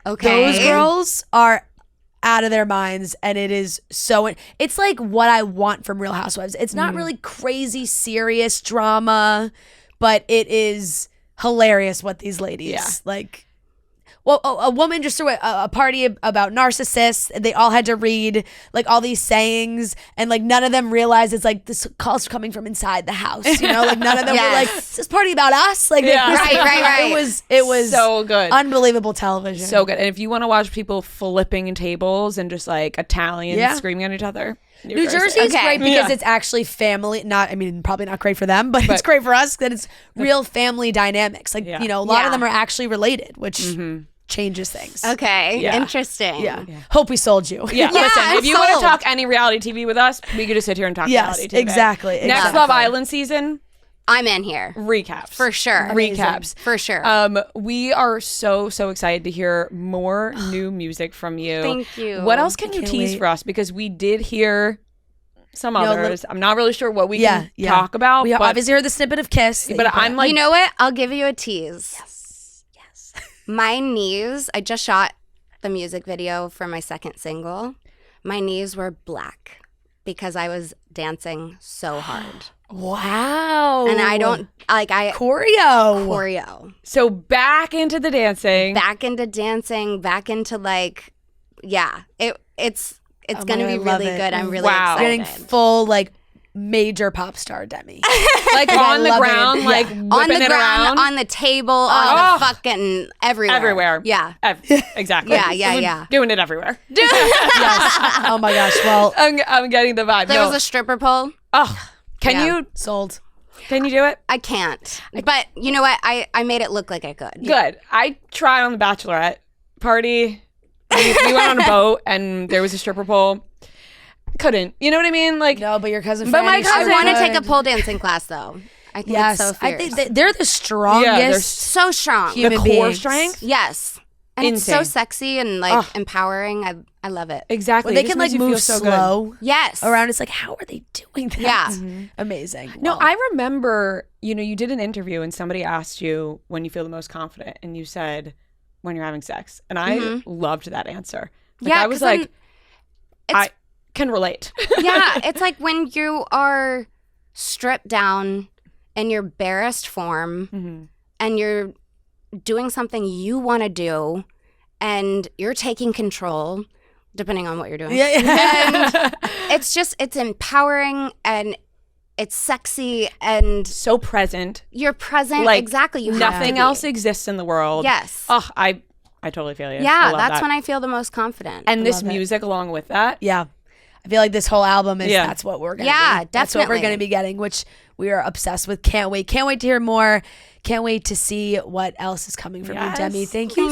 Okay, Those girls are out of their minds, and it is so it's like what I want from Real Housewives. It's not really crazy serious drama, but it is hilarious what these ladies like. Well, a woman just threw a party about narcissists, and they all had to read like all these sayings, and like none of them realized it's like this call's coming from inside the house, you know, like none of them were like, is this party about us? Like, right. It was so good, unbelievable television, so good. And if you want to watch people flipping tables and just like Italians screaming at each other, New Jersey is great because it's actually family. Probably not great for them, but it's great for us that it's real family dynamics. Like you know, a lot of them are actually related, which changes things. Okay, interesting. Yeah. Hope we sold you. Yeah, listen, if you want to talk any reality TV with us, we could just sit here and talk reality TV. Exactly. Next Love Island season, I'm in here. Recaps. For sure. Recaps. For sure. We are so excited to hear more new music from you. Thank you. What else can you tease for us? Because we did hear some others. I'm not really sure what we can talk about. We obviously heard the snippet of Kiss. But I'm like, you know what? I'll give you a tease. Yes. My knees, I just shot the music video for my second single. My knees were black because I was dancing so hard. Wow. And I don't, like, choreo. So back into the dancing. Back into like, it's going to be really good. I'm really excited. Getting full, like, major pop star Demi. Like on the ground, like whipping on the it ground, around. on the table, on the fucking everywhere. Yeah. Exactly. Yeah. Doing it everywhere. Yes. Oh my gosh. Well, I'm getting the vibe. There was a stripper pole. Oh, can you? Sold. Can you do it? I can't. But you know what? I made it look like I could. Good. I tried on the bachelorette party. We went on a boat and there was a stripper pole. Couldn't. You know what I mean? Like, no, but your cousin. But my cousin. I want to take a pole dancing class though. I think it's so fierce. I think they're the strongest. Yeah, they're so strong. The core strength. Yes. And insane. It's so sexy and like empowering. I love it. Exactly. When they can like move so slow. Good. Yes. Around. It's like, how are they doing that? Yeah. Amazing. No, I remember, you did an interview and somebody asked you when you feel the most confident and you said when you're having sex. And I loved that answer. Like, I was like, I can relate. Yeah. It's like when you are stripped down in your barest form and you're doing something you want to do and you're taking control depending on what you're doing. And it's empowering and it's sexy and so present. You're present. Like, exactly. You nothing else exists in the world. Yes. Oh, I totally feel you. Yeah, that's when I feel the most confident. And this music along with that. Yeah. I feel like this whole album is that's what we're going to be. Yeah, definitely. That's what we're going to be getting, which we are obsessed with. Can't wait. Can't wait to hear more. Can't wait to see what else is coming from you, Demi. Thank you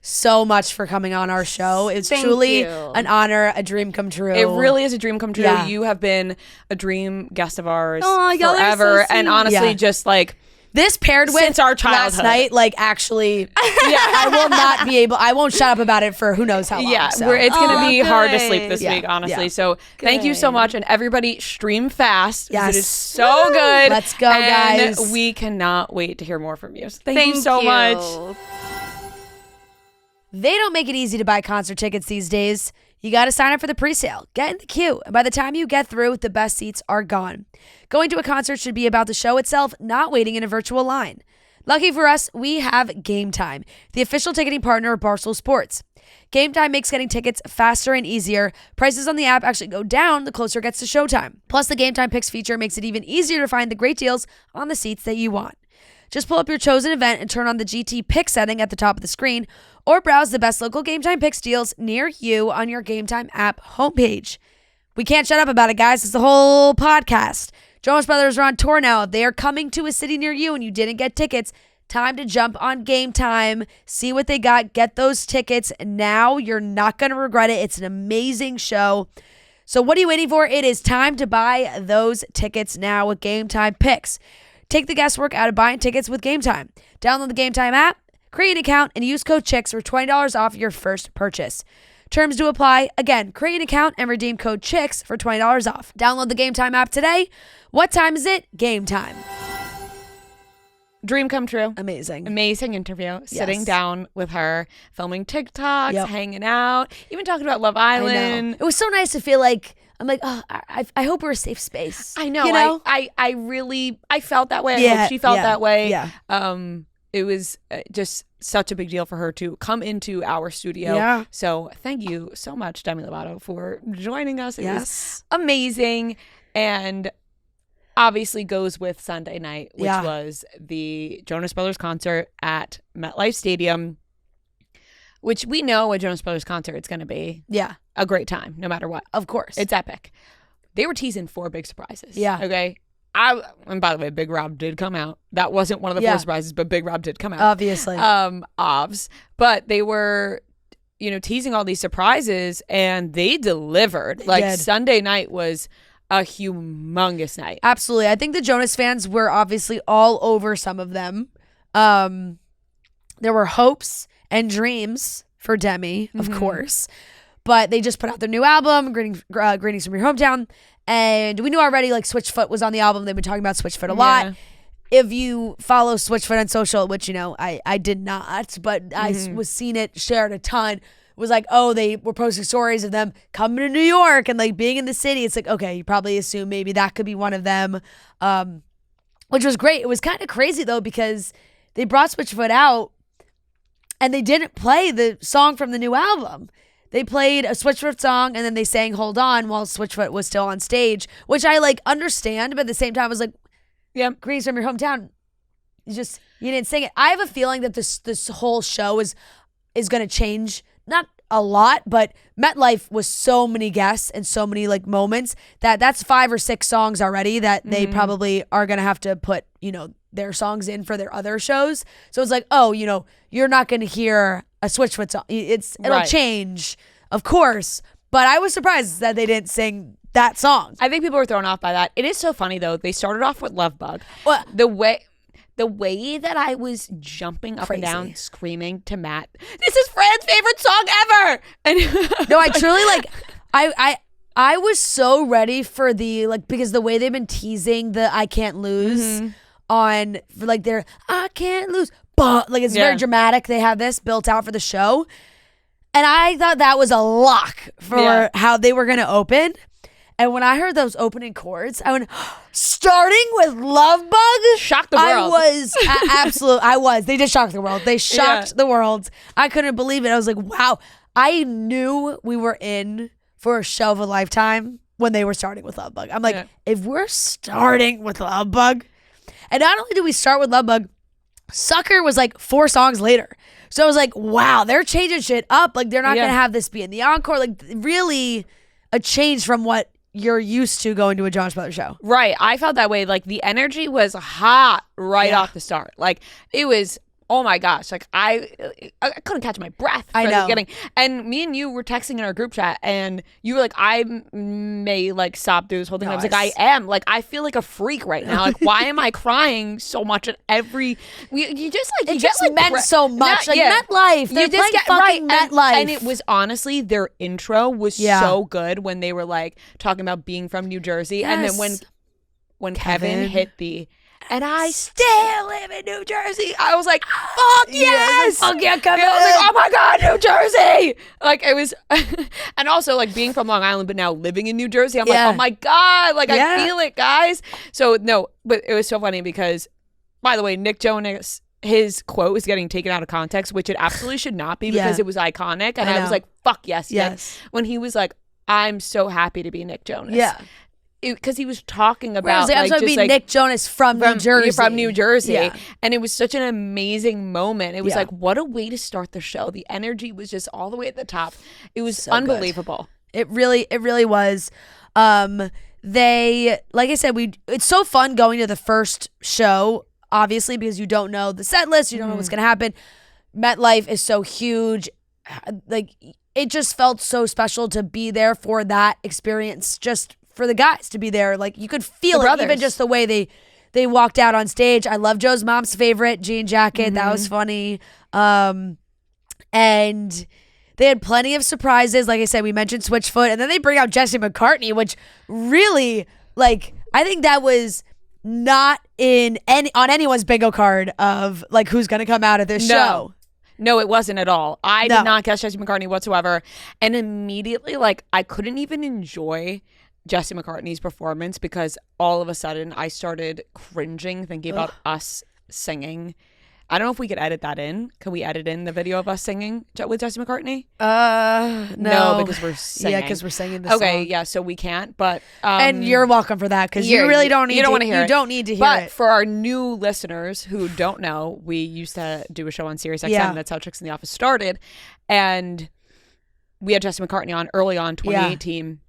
so much for coming on our show. It's truly an honor, a dream come true. It really is a dream come true. Yeah. You have been a dream guest of ours So forever. And honestly, just like this paired with since our childhood. Last night, like actually, I will not be able. I won't shut up about it for who knows how long. Yeah, so. it's gonna be hard to sleep this week, honestly. Yeah. So thank you so much, and everybody stream fast. Yes, it is so good. Let's go, guys. And we cannot wait to hear more from you. So thank you so much. They don't make it easy to buy concert tickets these days. You got to sign up for the pre-sale, get in the queue, and by the time you get through, the best seats are gone. Going to a concert should be about the show itself, not waiting in a virtual line. Lucky for us, we have Game Time, the official ticketing partner of Barstool Sports. Game Time makes getting tickets faster and easier. Prices on the app actually go down the closer it gets to showtime. Plus, the Game Time Picks feature makes it even easier to find the great deals on the seats that you want. Just pull up your chosen event and turn on the GT Pick setting at the top of the screen, or browse the best local Game Time Picks deals near you on your Game Time app homepage. We can't shut up about it, guys. It's the whole podcast. Jonas Brothers are on tour now. If they are coming to a city near you and you didn't get tickets, time to jump on Game Time, see what they got, get those tickets now. You're not going to regret it. It's an amazing show. So what are you waiting for? It is time to buy those tickets now with Game Time picks. Take the guesswork out of buying tickets with Game Time. Download the Game Time app, create an account, and use code CHICKS for $20 off your first purchase. Terms do apply. Again, create an account and redeem code CHICKS for $20 off. Download the Game Time app today. What time is it? Game time. Dream come true. Amazing Interview. Yes. Sitting down with her, filming TikToks, Yep. hanging out, even talking about Love I know. Island. It was so nice to feel like, I'm like, oh, I hope we're a safe space. I know. You know? I really felt that way. I Yeah, hope she felt yeah, that way. yeah. It was just such a big deal for her to come into our studio. Yeah. So thank you so much, Demi Lovato, for joining us. It Yes. was amazing. And obviously goes with Sunday night, which Yeah. was the Jonas Brothers concert at MetLife Stadium, which we know a Jonas Brothers concert it's going to be Yeah, a great time, no matter what. of course. It's epic. They were teasing 4 big surprises. Yeah. Okay. And by the way, Big Rob did come out. That wasn't one of the 4 surprises, but Big Rob did come out. Obviously. Obs. But they were, teasing all these surprises, and they delivered. They Like did. Sunday night was a humongous night. Absolutely. I think the Jonas fans were obviously all over some of them. There were hopes and dreams for Demi, of course. But they just put out their new album, Greetings from Your Hometown. And we knew already, like, Switchfoot was on the album. They've been talking about Switchfoot a lot. Yeah. If you follow Switchfoot on social, which, I did not, but I was seeing it shared a ton, was like, oh, they were posting stories of them coming to New York and, like, being in the city. It's like, okay, you probably assume maybe that could be one of them, which was great. It was kind of crazy, though, because they brought Switchfoot out and they didn't play the song from the new album. They played a Switchfoot song and then they sang Hold On while Switchfoot was still on stage, which I, like, understand, but at the same time I was like, Yeah. Greetings from Your Hometown. You didn't sing it. I have a feeling that this whole show is going to change. Not a lot, but MetLife was so many guests and so many, like, moments that's 5 or 6 songs already that they probably are going to have to put, their songs in for their other shows. So it's like, oh, you're not going to hear a Switchfoot song. It'll Right. change, of course. But I was surprised that they didn't sing that song. I think people were thrown off by that. It is so funny, though. They started off with Love Bug. Well, The way that I was jumping up Crazy. and down, screaming to Matt, "This is Fran's favorite song ever!" And No, I truly, like, I was so ready for because the way they've been teasing the I Can't Lose on, like, their I Can't Lose, but, like, it's very Yeah. dramatic. They have this built out for the show. And I thought that was a lock for Yeah. how they were going to open. And when I heard those opening chords, I went, starting with Love Bug? Shocked the world. I was. They did shock the world. They shocked the world. I couldn't believe it. I was like, wow. I knew we were in for a show of a lifetime when they were starting with Love Bug. I'm like, if we're starting with Love Bug, and not only did we start with Love Bug, Sucker was like 4 songs later. So I was like, wow, they're changing shit up. Like, they're not going to have this be in the encore. Like, really a change from what you're used to going to a Jonas Brothers show. Right. I felt that way. Like, the energy was hot right off the start. Like, it was, oh my gosh. Like, I couldn't catch my breath I from know. the beginning. And me and you were texting in our group chat, and you were like, I may, like, stop through this whole thing. No, I was like, I am. Like, I feel like a freak right now. Like, why am I crying so much at every... You just, like... It you just get, like, meant so much. Not- Like, yeah. MetLife. They're You just playing get fucking right, MetLife. and it was honestly their intro was so good when they were like talking about being from New Jersey, and then when Kevin hit the "and I still live in New Jersey," I was like, "Fuck yes, fuck yeah, Kevin!" I was like, "Oh my god, New Jersey!" Like, it was, and also, like, being from Long Island but now living in New Jersey, I'm like, "Oh my god!" Like, I feel it, guys. So no, but it was so funny because, by the way, Nick Jonas, his quote is getting taken out of context, which it absolutely should not be because it was iconic. And I was like, fuck yes, Nick. When he was like, I'm so happy to be Nick Jonas. Yeah. Because he was talking about I'm like, to be just, like, Nick Jonas from New Jersey. From New Jersey. Yeah. And it was such an amazing moment. It was like, what a way to start the show. The energy was just all the way at the top. It was So unbelievable. It really was. They, like I said, it's so fun going to the first show obviously, because you don't know the set list, you don't know what's going to happen. MetLife is so huge. Like, it just felt so special to be there for that experience, just for the guys to be there. Like, you could feel it, even just the way they walked out on stage. I love Joe's mom's favorite jean jacket. That was funny. And they had plenty of surprises. Like I said, we mentioned Switchfoot, and then they bring out Jesse McCartney, which really, like, I think that was not on anyone's bingo card of like who's going to come out of this show. No, it wasn't at all. I did not guess Jesse McCartney whatsoever. And immediately, like, I couldn't even enjoy Jesse McCartney's performance because all of a sudden I started cringing thinking about us singing. I don't know if we could edit that in. Can we edit in the video of us singing with Jesse McCartney? No, because we're singing. Yeah, because we're singing the song. Okay, yeah, so we can't. But and you're welcome for that because you really don't need. You don't want to hear it. You don't need to hear it. But for our new listeners who don't know, we used to do a show on Sirius XM. Yeah. That's how Chicks in the Office started, and we had Jesse McCartney on early on 2018.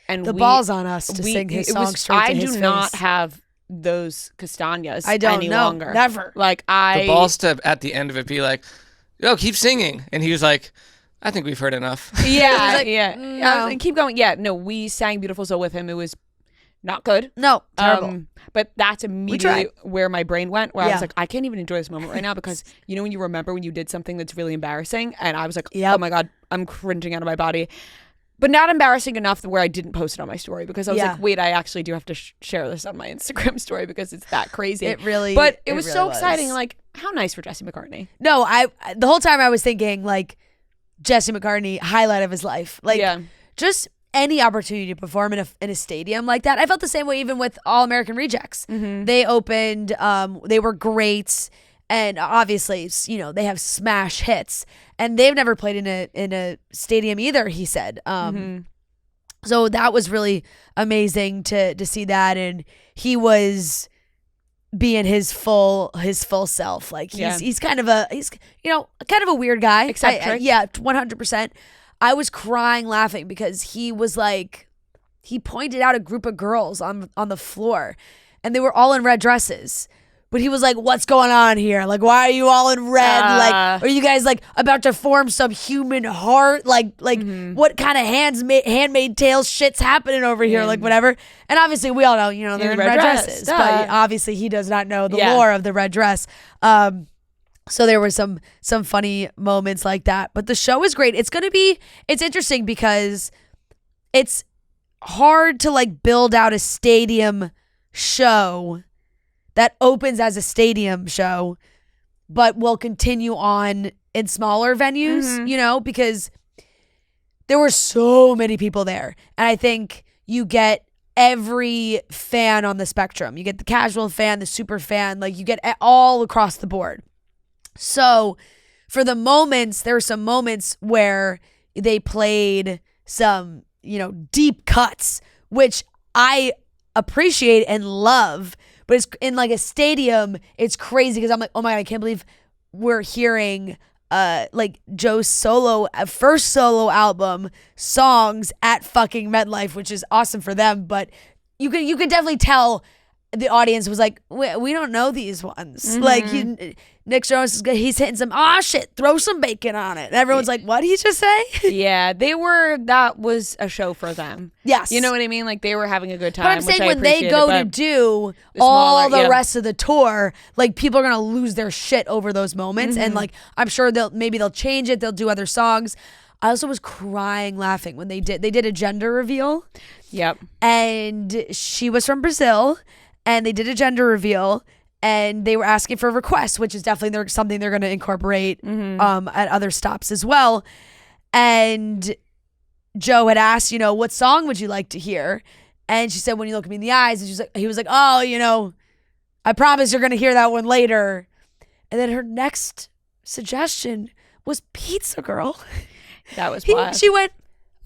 And the ball's on us to sing his song straight to his face. I do not have those castañas any know. longer. Never. Like the balls to at the end of it be like, "Yo, keep singing," and he was like, "I think we've heard enough." Yeah, like, yeah. No. And keep going. Yeah, no, we sang "Beautiful Soul" with him. It was not good. No, terrible. But that's immediately where my brain went. Where I was like, I can't even enjoy this moment right now because you know when you remember when you did something that's really embarrassing, and I was like, oh my god, I'm cringing out of my body. But not embarrassing enough where I didn't post it on my story because I was like, wait, I actually do have to share this on my Instagram story because it's that crazy. It really, but it was really so exciting. Like, how nice for Jesse McCartney. No, the whole time I was thinking like Jesse McCartney, highlight of his life. Like, just any opportunity to perform in a stadium like that. I felt the same way even with All American Rejects. They opened, they were great. And obviously, you know, they have smash hits, and they've never played in a stadium either. He said, so that was really amazing to see that, and he was being his full self. Like he's kind of a weird guy. Eccentric. 100%. I was crying laughing because he was like, he pointed out a group of girls on the floor, and they were all in red dresses. But he was like, what's going on here? Like, why are you all in red? Like, are you guys like about to form some human heart? Like, what kind of Handmaid's Tale shit's happening over here? Like, whatever. And obviously, we all know, you know, they're in red dresses. But obviously, he does not know the lore of the red dress. So there were some funny moments like that. But the show is great. It's interesting because it's hard to like build out a stadium show that opens as a stadium show, but will continue on in smaller venues, you know, because there were so many people there. And I think you get every fan on the spectrum. You get the casual fan, the super fan, like you get all across the board. So for the moments, there were some moments where they played some, you know, deep cuts, which I appreciate and love. But it's in like a stadium, it's crazy because I'm like, oh my God, I can't believe we're hearing like Joe's first solo album songs at fucking MetLife, which is awesome for them. But you could definitely tell the audience was like, we don't know these ones. Like Nick Jonas, he's hitting some, shit, throw some bacon on it. And everyone's like, what did he just say? Yeah, that was a show for them. Yes. You know what I mean? Like they were having a good time. But I'm saying when they go to do all the rest of the tour, like people are going to lose their shit over those moments. And like, I'm sure they'll change it. They'll do other songs. I also was crying laughing when they did a gender reveal. Yep. And she was from Brazil. And they did a gender reveal, and they were asking for requests, which is definitely something they're going to incorporate at other stops as well. And Joe had asked, you know, what song would you like to hear? And she said, When You Look Me in the Eyes. And he was like, oh, you know, I promise you're going to hear that one later. And then her next suggestion was Pizza Girl. That was wild. She went,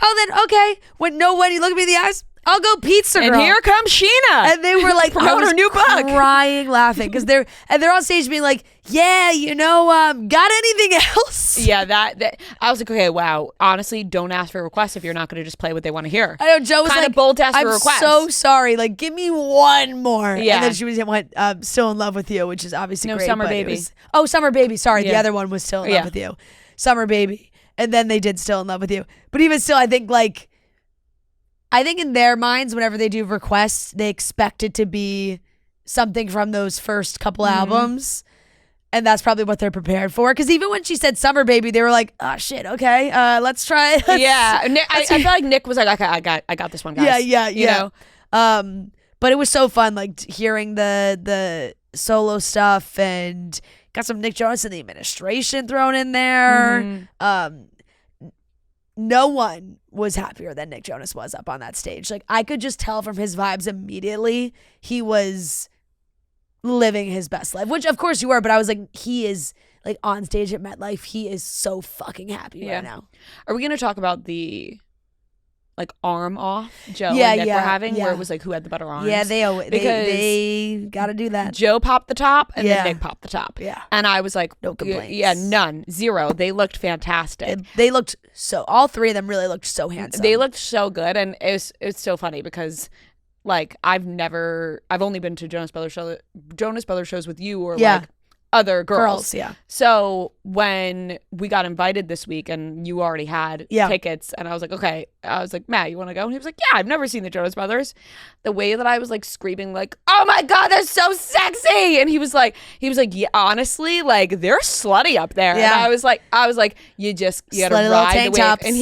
oh, then okay. When You Look Me in the Eyes, I'll go pizza girl. And here comes Sheena. And they were like, promoting her new book, crying, laughing, because they're on stage being like, yeah, got anything else? Yeah, that I was like, okay, wow. Honestly, don't ask for requests if you're not going to just play what they want to hear. I know Joe was kind like, of bold to ask for I'm requests. so sorry. Like, give me one more. Yeah. And then she went Still in Love with You, which is obviously great. Summer but it Baby. was, Summer Baby. Sorry, the Yeah. other one was Still in Love with You. Summer Baby. And then they did Still in Love with You. But even still, I think in their minds, whenever they do requests, they expect it to be something from those first couple albums. And that's probably what they're prepared for. Because even when she said Summer Baby, they were like, oh, shit, okay, let's try. I feel like Nick was like, okay, I got this one, guys. Yeah. You know? But it was so fun, like hearing the solo stuff, and got some Nick Jonas and the Administration thrown in there. No one was happier than Nick Jonas was up on that stage. Like, I could just tell from his vibes immediately he was living his best life, which of course you were, but I was like, he is like on stage at MetLife. He is so fucking happy right now. Are we going to talk about the arm off Joe and Nick were having, where it was like who had the better arms? Yeah, they got to do that. Joe popped the top and then Nick popped the top. Yeah. And I was like, no complaints. Yeah, none. Zero. They looked fantastic. They looked all three of them really looked so handsome. They looked so good, and it's so funny because I've only been to Jonas Brothers shows with you or other girls. Yeah. So when we got invited this week and you already had tickets, and I was like, okay. I was like, Matt, you want to go? And he was like, yeah, I've never seen the Jonas Brothers. The way that I was screaming oh my God, they're so sexy. And he was like, yeah, honestly, they're slutty up there. Yeah. And I was like, you gotta Slutty little ride tank the wave. tops. And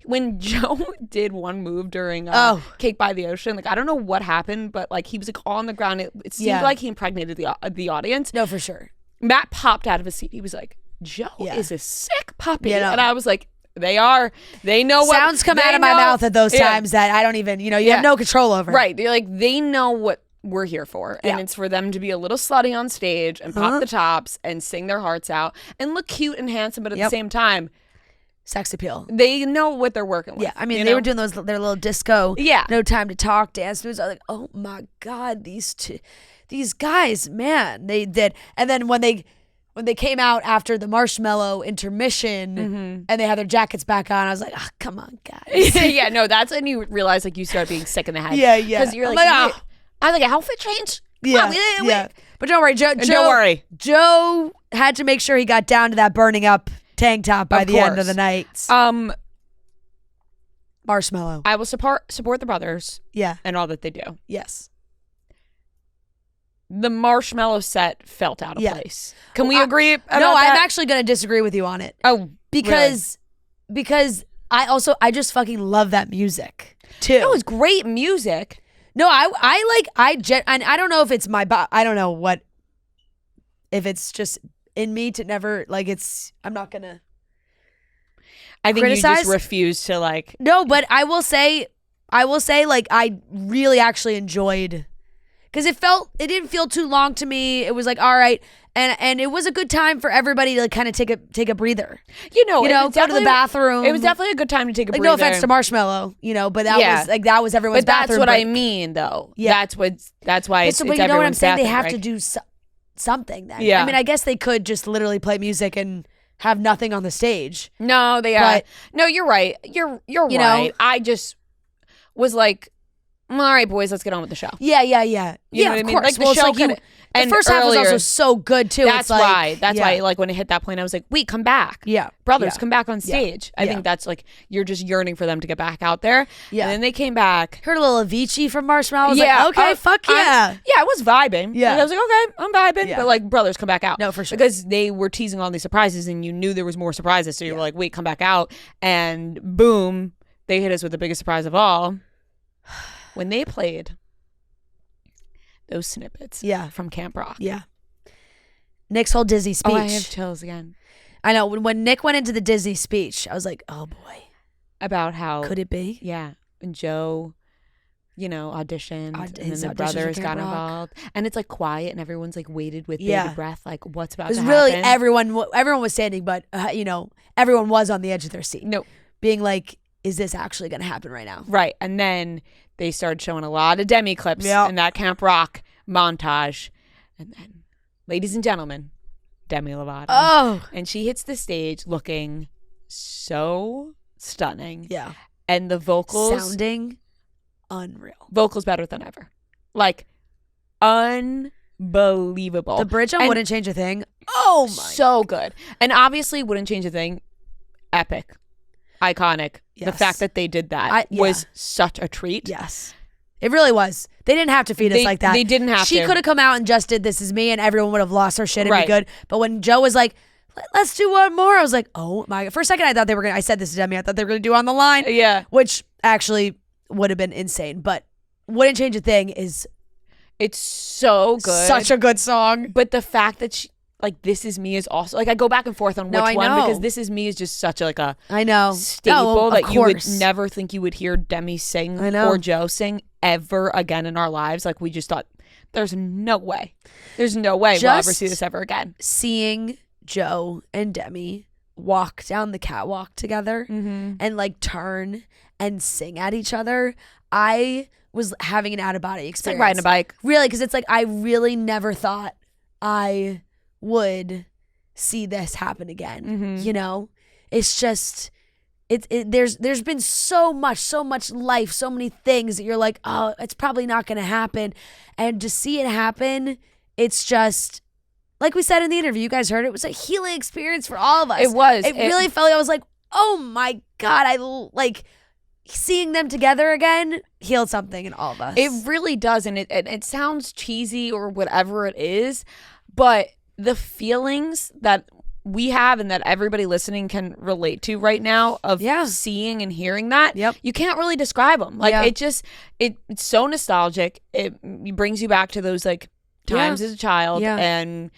when Joe did one move during Cake by the Ocean, I don't know what happened, but he was on the ground. It seemed like he impregnated the audience. No, for sure. Matt popped out of his seat. He was like, Joe is a sick puppy. And I was like, they know what sounds come out of my mouth at those times that I don't even, you have no control over. Right. They're they know what we're here for. And it's for them to be a little slutty on stage and pop the tops and sing their hearts out and look cute and handsome, but at the same time, sex appeal. They know what they're working with. Yeah, I mean, they were doing their little disco. Yeah. No Time to Talk dance moves. I was like, oh my God, these guys, man, they did. And then when they came out after the Marshmallow intermission and they had their jackets back on, I was like, oh, come on, guys. Yeah, no, that's when you realize you start being sick in the head. Yeah. Because you're I was like, outfit change? Yeah. But don't worry, Joe had to make sure he got down to that burning up tank top by the end of the night. Marshmallow. I will support the brothers. Yeah. And all that they do. Yes. The Marshmallow set felt out of place. Can we agree about that? No, I'm actually going to disagree with you on it. Oh, because I just fucking love that music too. No, it's great music. No, I don't know if it's I don't know if it's just in me to never I'm not going to I think criticize. You just refuse to No, but I will say I really actually enjoyed, because it didn't feel too long to me. It was all right, and it was a good time for everybody to kind of take a breather. Go to the bathroom. It was definitely a good time to take a breather. No offense to Marshmallow, but that was everyone's bathroom. But that's what break. I mean, though. Yeah. That's why it's but you know what I'm saying? They have break. to do something then. Yeah. I mean, I guess they could just literally play music and have nothing on the stage. No, they are. No, you're right. You're right. I just was like, all right, boys, let's get on with the show. Yeah. You know what I mean? Course. The show the first half was also so good too. That's why. That's why. When it hit that point, I was like, wait, come back. Yeah. Brothers, come back on stage. I think that's you're just yearning for them to get back out there. Yeah. And then they came back. Heard a little Avicii from Marshmallow. I was like, okay, fuck yeah. I was vibing. Yeah. I was like, okay, I'm vibing. Yeah. But brothers, come back out. No, for sure. Because they were teasing all these surprises and you knew there was more surprises. So you were like, wait, come back out. And boom, they hit us with the biggest surprise of all. When they played those snippets from Camp Rock. Yeah. Nick's whole Disney speech. Oh, I have chills again. I know. When Nick went into the Disney speech, I was like, oh boy. About how. Could it be? Yeah. And Joe, auditioned. And then the brothers got involved. And it's quiet and everyone's waited with bated breath. What's about to happen? It was really everyone was standing, but, everyone was on the edge of their seat. No. Being like, is this actually going to happen right now? Right. And then they started showing a lot of Demi clips in that Camp Rock montage. And then, ladies and gentlemen, Demi Lovato. Oh. And she hits the stage looking so stunning. Yeah. And the vocals. Sounding unreal. Vocals better than ever. Like, unbelievable. The bridge on Wouldn't Change a Thing. Oh my. So good. And obviously, Wouldn't Change a Thing. Epic. Iconic. Yes. The fact that they did that was such a treat. Yes. It really was. They didn't have to feed us like that. They didn't have to. She could have come out and just did This Is Me and everyone would have lost their shit and be good. But when Joe was like, let's do one more, I was like, oh my God. For a second, I thought they were going to, I said this to Demi, I thought they were going to do On the Line. Yeah. Which actually would have been insane. But Wouldn't Change a Thing is. It's so good. Such a good song. But the fact that she, like, This Is Me is also, like, I go back and forth on which one because This Is Me is just such a, like a staple that you would never think you would hear Demi sing or Joe sing ever again in our lives. Like, we just thought, there's no way we'll ever see this ever again. Seeing Joe and Demi walk down the catwalk together and like turn and sing at each other, I was having an out-of-body experience. It's like riding a bike. Really, because it's like I really never thought I would see this happen again. You know? It's just there's been so much life, so many things that you're like, oh, it's probably not gonna happen. And to see it happen, it's just like we said in the interview, you guys heard it was a healing experience for all of us. It was. It really felt like I was like, oh my God, I like seeing them together again healed something in all of us. It really does. And it sounds cheesy or whatever it is, but the feelings that we have and that everybody listening can relate to right now of seeing and hearing that, you can't really describe them. Like it's so nostalgic. It brings you back to those like times as a child, and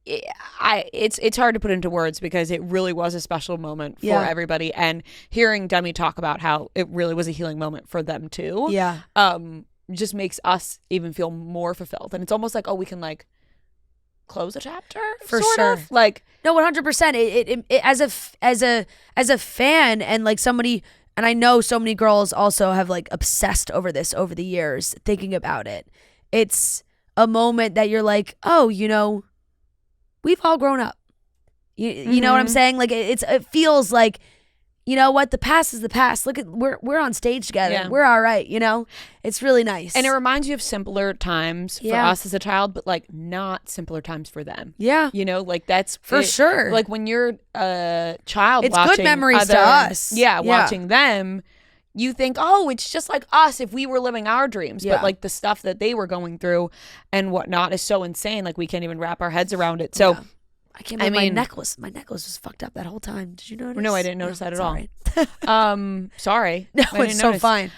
it's hard to put into words because it really was a special moment for everybody. And hearing Demi talk about how it really was a healing moment for them too, just makes us even feel more fulfilled. And it's almost like, oh, we can like close a chapter for sort sure. Of. Like, no, 100%. It as a fan and like somebody, and I know so many girls also have like obsessed over this over the years, thinking about it. It's a moment that you're like, oh, you know, we've all grown up. You know what I'm saying? Like it feels like, you know what, the past is the past. Look at we're on stage together. Yeah. We're all right, you know? It's really nice. And it reminds you of simpler times for us as a child, but like not simpler times for them. Yeah. You know, like that's for sure. Like when you're a child, it's good memories to us. Yeah, watching them, you think, oh, it's just like us if we were living our dreams. But like the stuff that they were going through and whatnot is so insane. Like we can't even wrap our heads around it. So I can't believe my necklace was fucked up that whole time. Did you notice? No, I didn't notice that at all. Right. Sorry. No, it's so fine.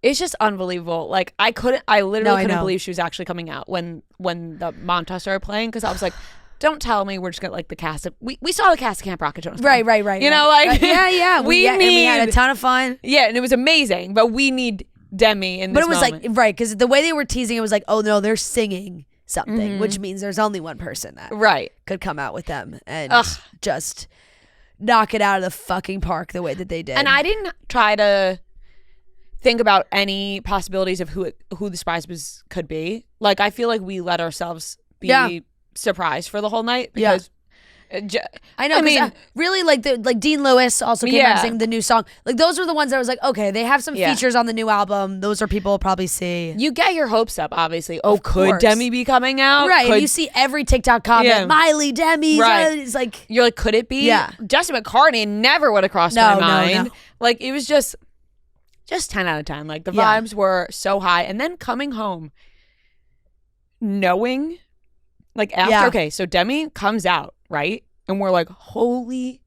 It's just unbelievable. Like I literally couldn't believe she was actually coming out when the montage started playing, because I was like, don't tell me we're just gonna like the cast of, we saw the cast of Camp Rock at Jonas Brothers. Right. You know, like yeah. we had a ton of fun. Yeah, and it was amazing. But we need Demi in this moment. But it was like because the way they were teasing it was like, oh no, they're singing something, which means there's only one person that could come out with them and just knock it out of the fucking park the way that they did. And I didn't try to think about any possibilities of who the surprise could be. Like I feel like we let ourselves be surprised for the whole night because I know. I mean, really, like Dean Lewis also came out and sang the new song. Like those were the ones that I was like, okay, they have some features on the new album. Those are people will probably see. You get your hopes up, obviously. Oh, could Demi be coming out? Right, and you see every TikTok comment, Miley, Demi. Right. It's like you're like, could it be? Yeah. Justin McCartney never would have crossed my mind. No. Like it was just 10 out of 10. Like the vibes were so high, and then coming home, knowing, like after okay, so Demi comes out. Right? And we're like, holy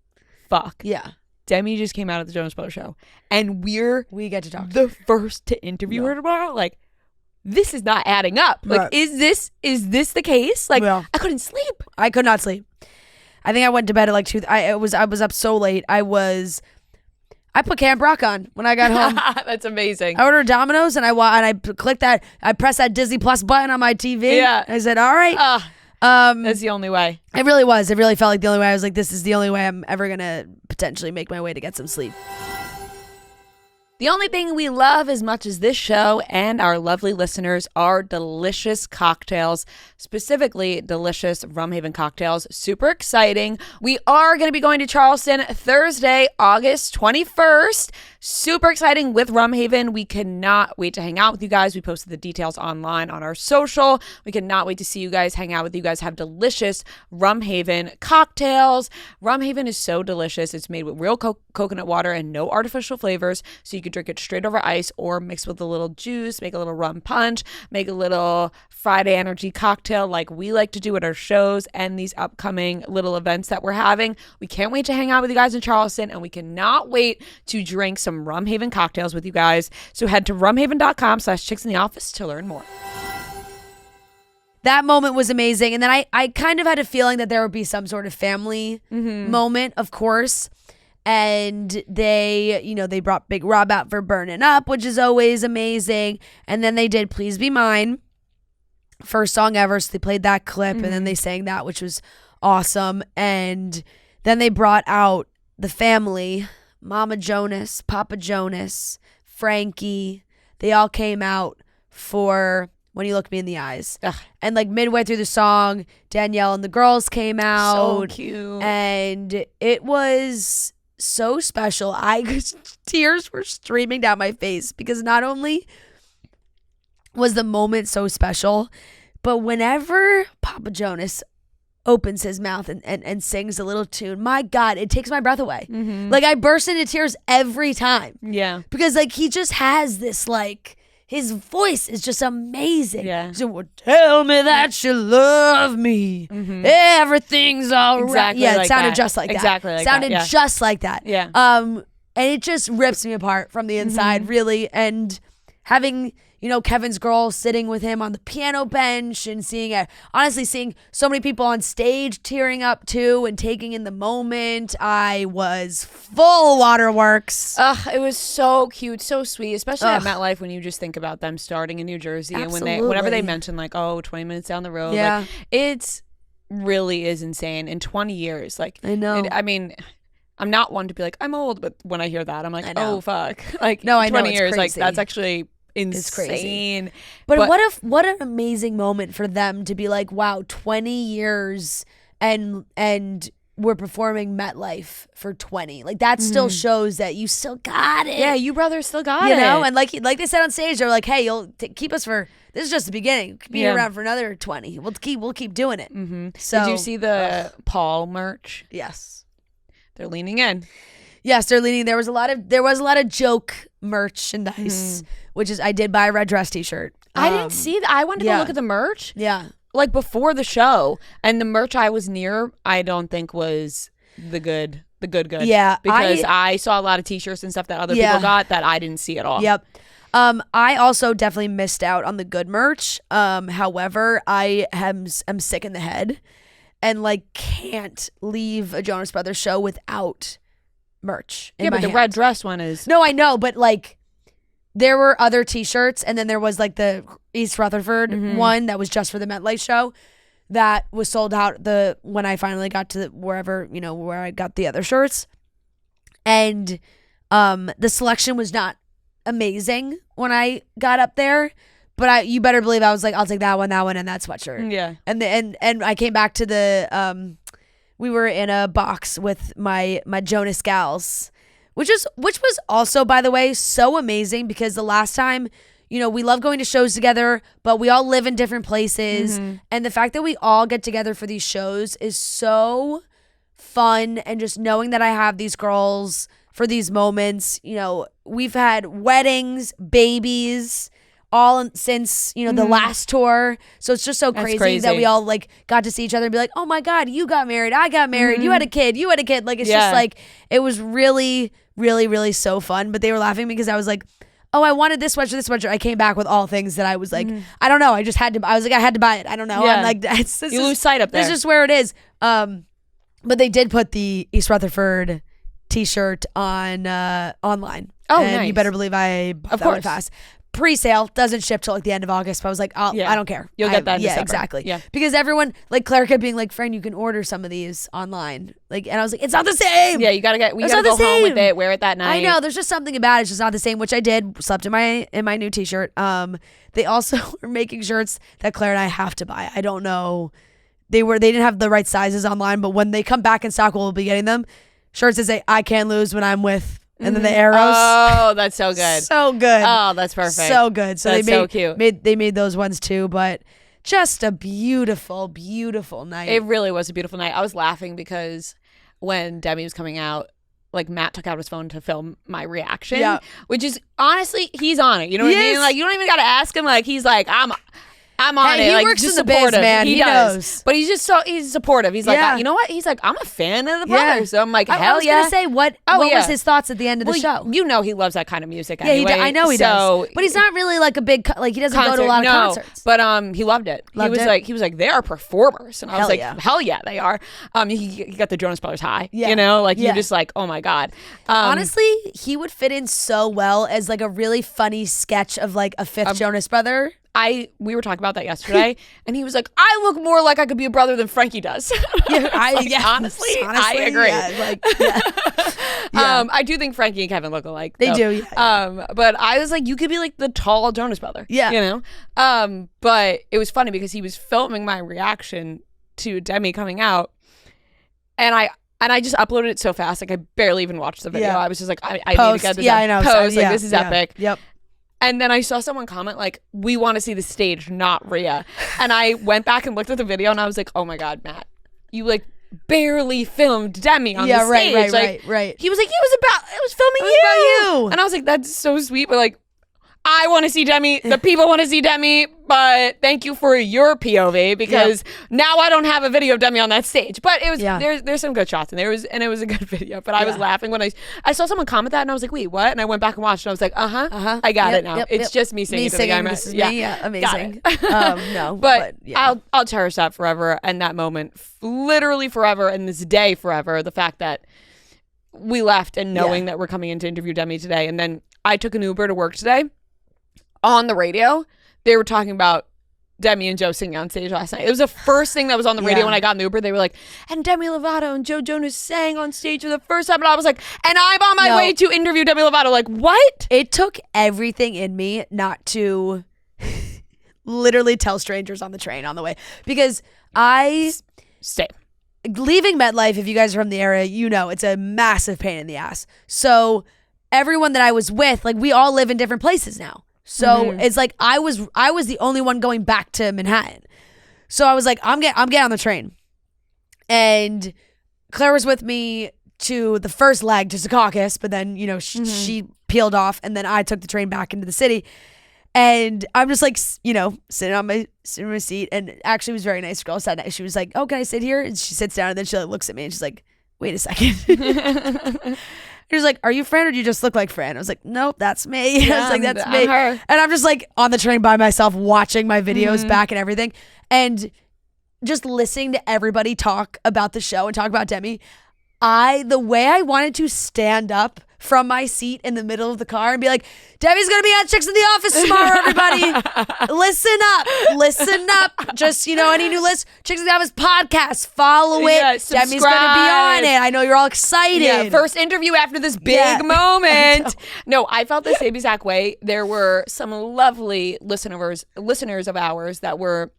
fuck. Yeah. Demi just came out at the Jonas Brothers show. And we get to talk to her. First to interview her tomorrow. Like, this is not adding up. Like, is this the case? Like, I couldn't sleep. I could not sleep. I think I went to bed at like 2. I was up so late. I put Camp Rock on when I got home. That's amazing. I ordered Domino's and I clicked that. I pressed that Disney Plus button on my TV. Yeah. I said, all right. That's the only way. It really was. It really felt like the only way. I was like, this is the only way I'm ever going to potentially make my way to get some sleep. The only thing we love as much as this show and our lovely listeners are delicious cocktails, specifically delicious RumHaven cocktails. Super exciting. We are going to be going to Charleston Thursday, August 21st. Super exciting with RumHaven. We cannot wait to hang out with you guys. We posted the details online on our social. We cannot wait to see you guys, hang out with you guys, have delicious RumHaven cocktails. RumHaven is so delicious. It's made with real coconut water and no artificial flavors, so you could drink it straight over ice or mix with a little juice, make a little rum punch, make a little Friday energy cocktail like we like to do at our shows and these upcoming little events that we're having. We can't wait to hang out with you guys in Charleston, and we cannot wait to drink some RumHaven cocktails with you guys. So head to rumhaven.com/chicksintheoffice to learn more. That moment was amazing. And then I kind of had a feeling that there would be some sort of family moment, of course. And they brought Big Rob out for Burnin' Up, which is always amazing. And then they did Please Be Mine, first song ever. So they played that clip and then they sang that, which was awesome. And then they brought out the family, Mama Jonas, Papa Jonas, Frankie. They all came out for When You Look Me in the Eyes. Ugh. And like midway through the song, Danielle and the girls came out. So cute. And it was so special. Tears were streaming down my face because not only was the moment so special, but whenever Papa Jonas opens his mouth and sings a little tune, my God, it takes my breath away. Like I burst into tears every time. Yeah. Because like he just has this like, his voice is just amazing. Yeah. So well, tell me that you love me. Everything's all right. Exactly Yeah, it like sounded that. just like that. Exactly like sounded that, yeah. just like that. Yeah. And it just rips me apart from the inside, really. And having, Kevin's girl sitting with him on the piano bench and seeing so many people on stage tearing up too and taking in the moment. I was full waterworks. It was so cute, so sweet, especially at MetLife when you just think about them starting in New Jersey. Absolutely. And whenever they mention 20 minutes down the road, Yeah. it really is insane. In 20 years, I know. I'm not one to be like, I'm old, but when I hear that, I'm like, I know. oh, fuck. No, I know, 20 it's years, crazy. that's actually insane. It's crazy. But what an amazing moment for them to be like, wow, 20 years and we're performing MetLife for 20. Like that still shows that you still got it. Yeah, you brothers still got You it. know, and like they said on stage, they're like, hey, you'll keep us for, this is just the beginning. Be Yeah. around for another 20. We'll keep doing it. So Did you see the Paul merch? Yes. They're leaning in. Yes, they're leaning. There was a lot of joke merchandise, which is, I did buy a red dress t-shirt. I didn't see that. I wanted to go yeah. look at the merch. Yeah. Like before the show, and the merch I was near, I don't think was the good. Yeah, because I saw a lot of t-shirts and stuff that other people got that I didn't see at all. Yep. I also definitely missed out on the good merch. However, I am sick in the head and can't leave a Jonas Brothers show without merch. Yeah, but the red dress one is. No, I know, but there were other t-shirts, and then there was the East Rutherford one that was just for the MetLife show that was sold out when I finally got to wherever, where I got the other shirts. And the selection was not amazing when I got up there, but you better believe I was like, I'll take that one, and that sweatshirt. Yeah. And I came back to the we were in a box with my Jonas gals, which was also, by the way, so amazing because the last time, we love going to shows together, but we all live in different places. And the fact that we all get together for these shows is so fun. And just knowing that I have these girls for these moments, we've had weddings, babies, all since, the last tour. So it's just so crazy that we all got to see each other and be like, oh my God, you got married. I got married. You had a kid. It's just it was really, really, really so fun. But they were laughing because I was like, oh, I wanted this sweatshirt. I came back with all things that I was like, I don't know. I just had to, I was like, I had to buy it. I don't know. Yeah. I'm like, you lose sight up there. This is where it is. But they did put the East Rutherford t-shirt on online. Oh, and nice. You better believe I bought that one fast. pre-sale, doesn't ship till like the end of August. But I was like, I don't care. You'll get that in Yeah, December. exactly. Yeah. Because everyone, like Claire kept being like, friend, you can order some of these online. Like, and I was like, it's not the same. Yeah, you gotta go not home the with same. it, wear it that night. I know. There's just something about it. It's just not the same, which I did. Slept in my new t-shirt. They also are making shirts that Claire and I have to buy. I don't know. They didn't have the right sizes online, but when they come back in stock, we'll be getting them. Shirts that say, I can't lose when I'm with, and then the arrows. Oh, that's so good. So good. Oh, that's perfect. So good. So That's so cute. They made those ones too, but just a beautiful, beautiful night. It really was a beautiful night. I was laughing because when Demi was coming out, like Matt took out his phone to film my reaction. Yeah. Which is honestly, he's on it. You know what I mean? Like you don't even gotta ask him. Like he's like, I'm on it. He like, works just in the biz, supportive. man. He does. knows. But he's supportive. He's like, you know what? He's like, I'm a fan of the brothers. So I'm like, I hell was yeah. gonna say what was his thoughts at the end of the show? You know he loves that kind of music Yeah, anyway. I know he does. But he's not really like a big like he doesn't go to a lot of concerts. But he loved it. He was like they are performers, and I was like, hell yeah, they are. He got the Jonas Brothers high. Yeah. You know, like you're just like, oh my god. Honestly, he would fit in so well as like a really funny sketch of like a fifth Jonas brother. We were talking about that yesterday, and he was like, I look more like I could be a brother than Frankie does. Honestly, I agree. I do think Frankie and Kevin look alike. They do. Yeah. But I was like, you could be like the tall Jonas brother. Yeah. You know. But it was funny because he was filming my reaction to Demi coming out, and I just uploaded it so fast, like I barely even watched the video. Yeah. I was just like, I need to get this. I know. Post. Like this is epic. Yep. And then I saw someone comment like, we want to see the stage, not Rhea. And I went back and looked at the video and I was like, oh my God, Matt, you like barely filmed Demi on the stage. Right. He was like, it was filming you. And I was like, that's so sweet. But like, I want to see Demi. The people want to see Demi, but thank you for your POV because now I don't have a video of Demi on that stage. But it was there's some good shots and it was a good video. But I was laughing when I saw someone comment that and I was like, wait, what? And I went back and watched and I was like, I got it now. It's just me singing. This is me. Yeah, amazing. No, but I'll cherish that forever and that moment, literally forever, and this day forever. The fact that we left and knowing that we're coming in to interview Demi today, and then I took an Uber to work today. On the radio, they were talking about Demi and Joe singing on stage last night. It was the first thing that was on the radio when I got in the Uber. They were like, and Demi Lovato and Joe Jonas sang on stage for the first time. And I was like, and I'm on my way to interview Demi Lovato. Like, what? It took everything in me not to literally tell strangers on the train on the way. Because leaving MetLife, if you guys are from the area, you know it's a massive pain in the ass. So everyone that I was with, like we all live in different places now. So it's like I was the only one going back to Manhattan. So I was like, I'm getting on the train. And Claire was with me to the first leg to Secaucus, but then, you know, she peeled off and then I took the train back into the city. And I'm just like, you know, sitting on my seat, and actually it was a very nice girl. She was like, oh, can I sit here? And she sits down and then she like looks at me and she's like, wait a second. He was like, are you Fran or do you just look like Fran? I was like, nope, that's me. I was like, that's me. Her. And I'm just like on the train by myself watching my videos back and everything. And just listening to everybody talk about the show and talk about Demi. The way I wanted to stand up from my seat in the middle of the car and be like, Demi's going to be on Chicks in the Office tomorrow, everybody. Listen up. Just, you know, any new list, Chicks in the Office podcast, follow it. Demi's going to be on it. I know you're all excited. Yeah, first interview after this big moment. No, I felt the same exact way. There were some lovely listeners of ours that were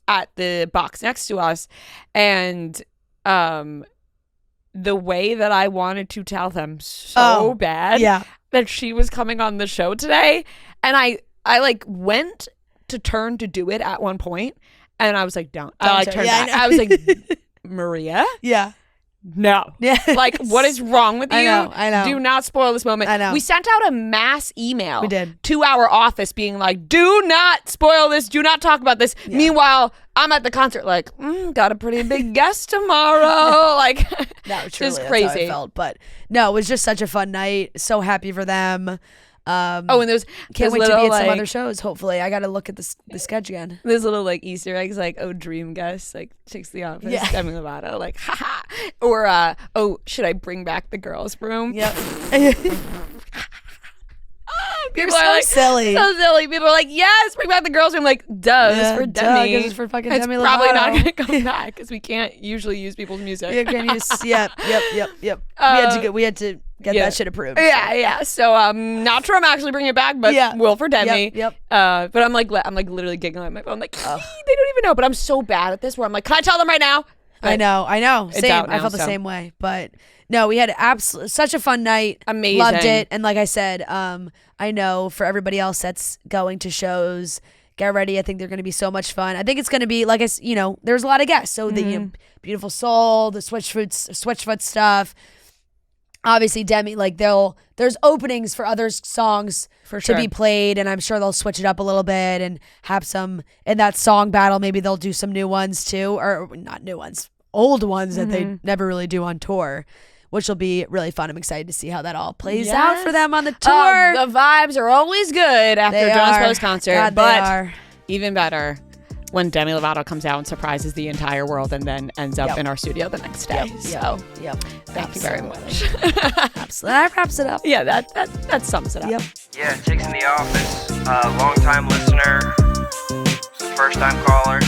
at the box next to us, and the way that I wanted to tell them so bad that she was coming on the show today. And I like went to turn to do it at one point and I was like, don't. I like turned back. I was like, Maria? Yeah. No. Yeah. Like, what is wrong with you? I know. Do not spoil this moment. I know. We sent out a mass email did. to our office being like, do not spoil this. Do not talk about this. Yeah. Meanwhile, I'm at the concert like, got a pretty big guest tomorrow. Like, no, truly, just crazy. That's how I felt. But no, it was just such a fun night. So happy for them. And there's can't wait little, to be at some other shows. Hopefully, I got to look at the sketch again. There's little like Easter eggs, like dream guest, like Chicks in the Office, Demi Lovato, like haha, or should I bring back the girls' room? Yep. People You're are so like silly. So silly. People are like, yes, bring back the girls. I'm like, duh, it's for Demi. 'cause it's for fucking It's Demi probably not Lovato. going to come back because we can't usually use people's music. You can use, yep. We had to get yeah. that shit approved. Yeah. So not sure I'm actually bringing it back, but will for Demi. Yep. But I'm like literally giggling at my phone, like, they don't even know. But I'm so bad at this where I'm like, can I tell them right now? I know. It's Same. out now, I felt the so. same way. But no, we had such a fun night. Amazing. Loved it. And like I said, I know for everybody else that's going to shows, get ready. I think they're going to be so much fun. I think it's going to be like there's a lot of guests. So the Beautiful Soul, the Switchfoot stuff. Obviously, Demi, like there's openings for other songs to be played, and I'm sure they'll switch it up a little bit and have some in that song battle. Maybe they'll do some new ones too, or not new ones, old ones that they never really do on tour, which will be really fun. I'm excited to see how that all plays out for them on the tour. The vibes are always good after They a Jonas are. Brothers concert, God, but they are. even better when Demi Lovato comes out and surprises the entire world and then ends up in our studio the next day. Thank you very much. Absolutely. That wraps it up. Yeah, that sums it up. Yep. Yeah, Jake's in the office. Long-time listener, first-time caller.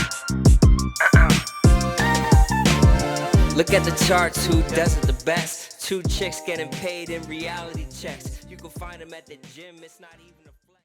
Look at the charts, who does it the best? 2 chicks getting paid in reality checks. You can find them at the gym, it's not even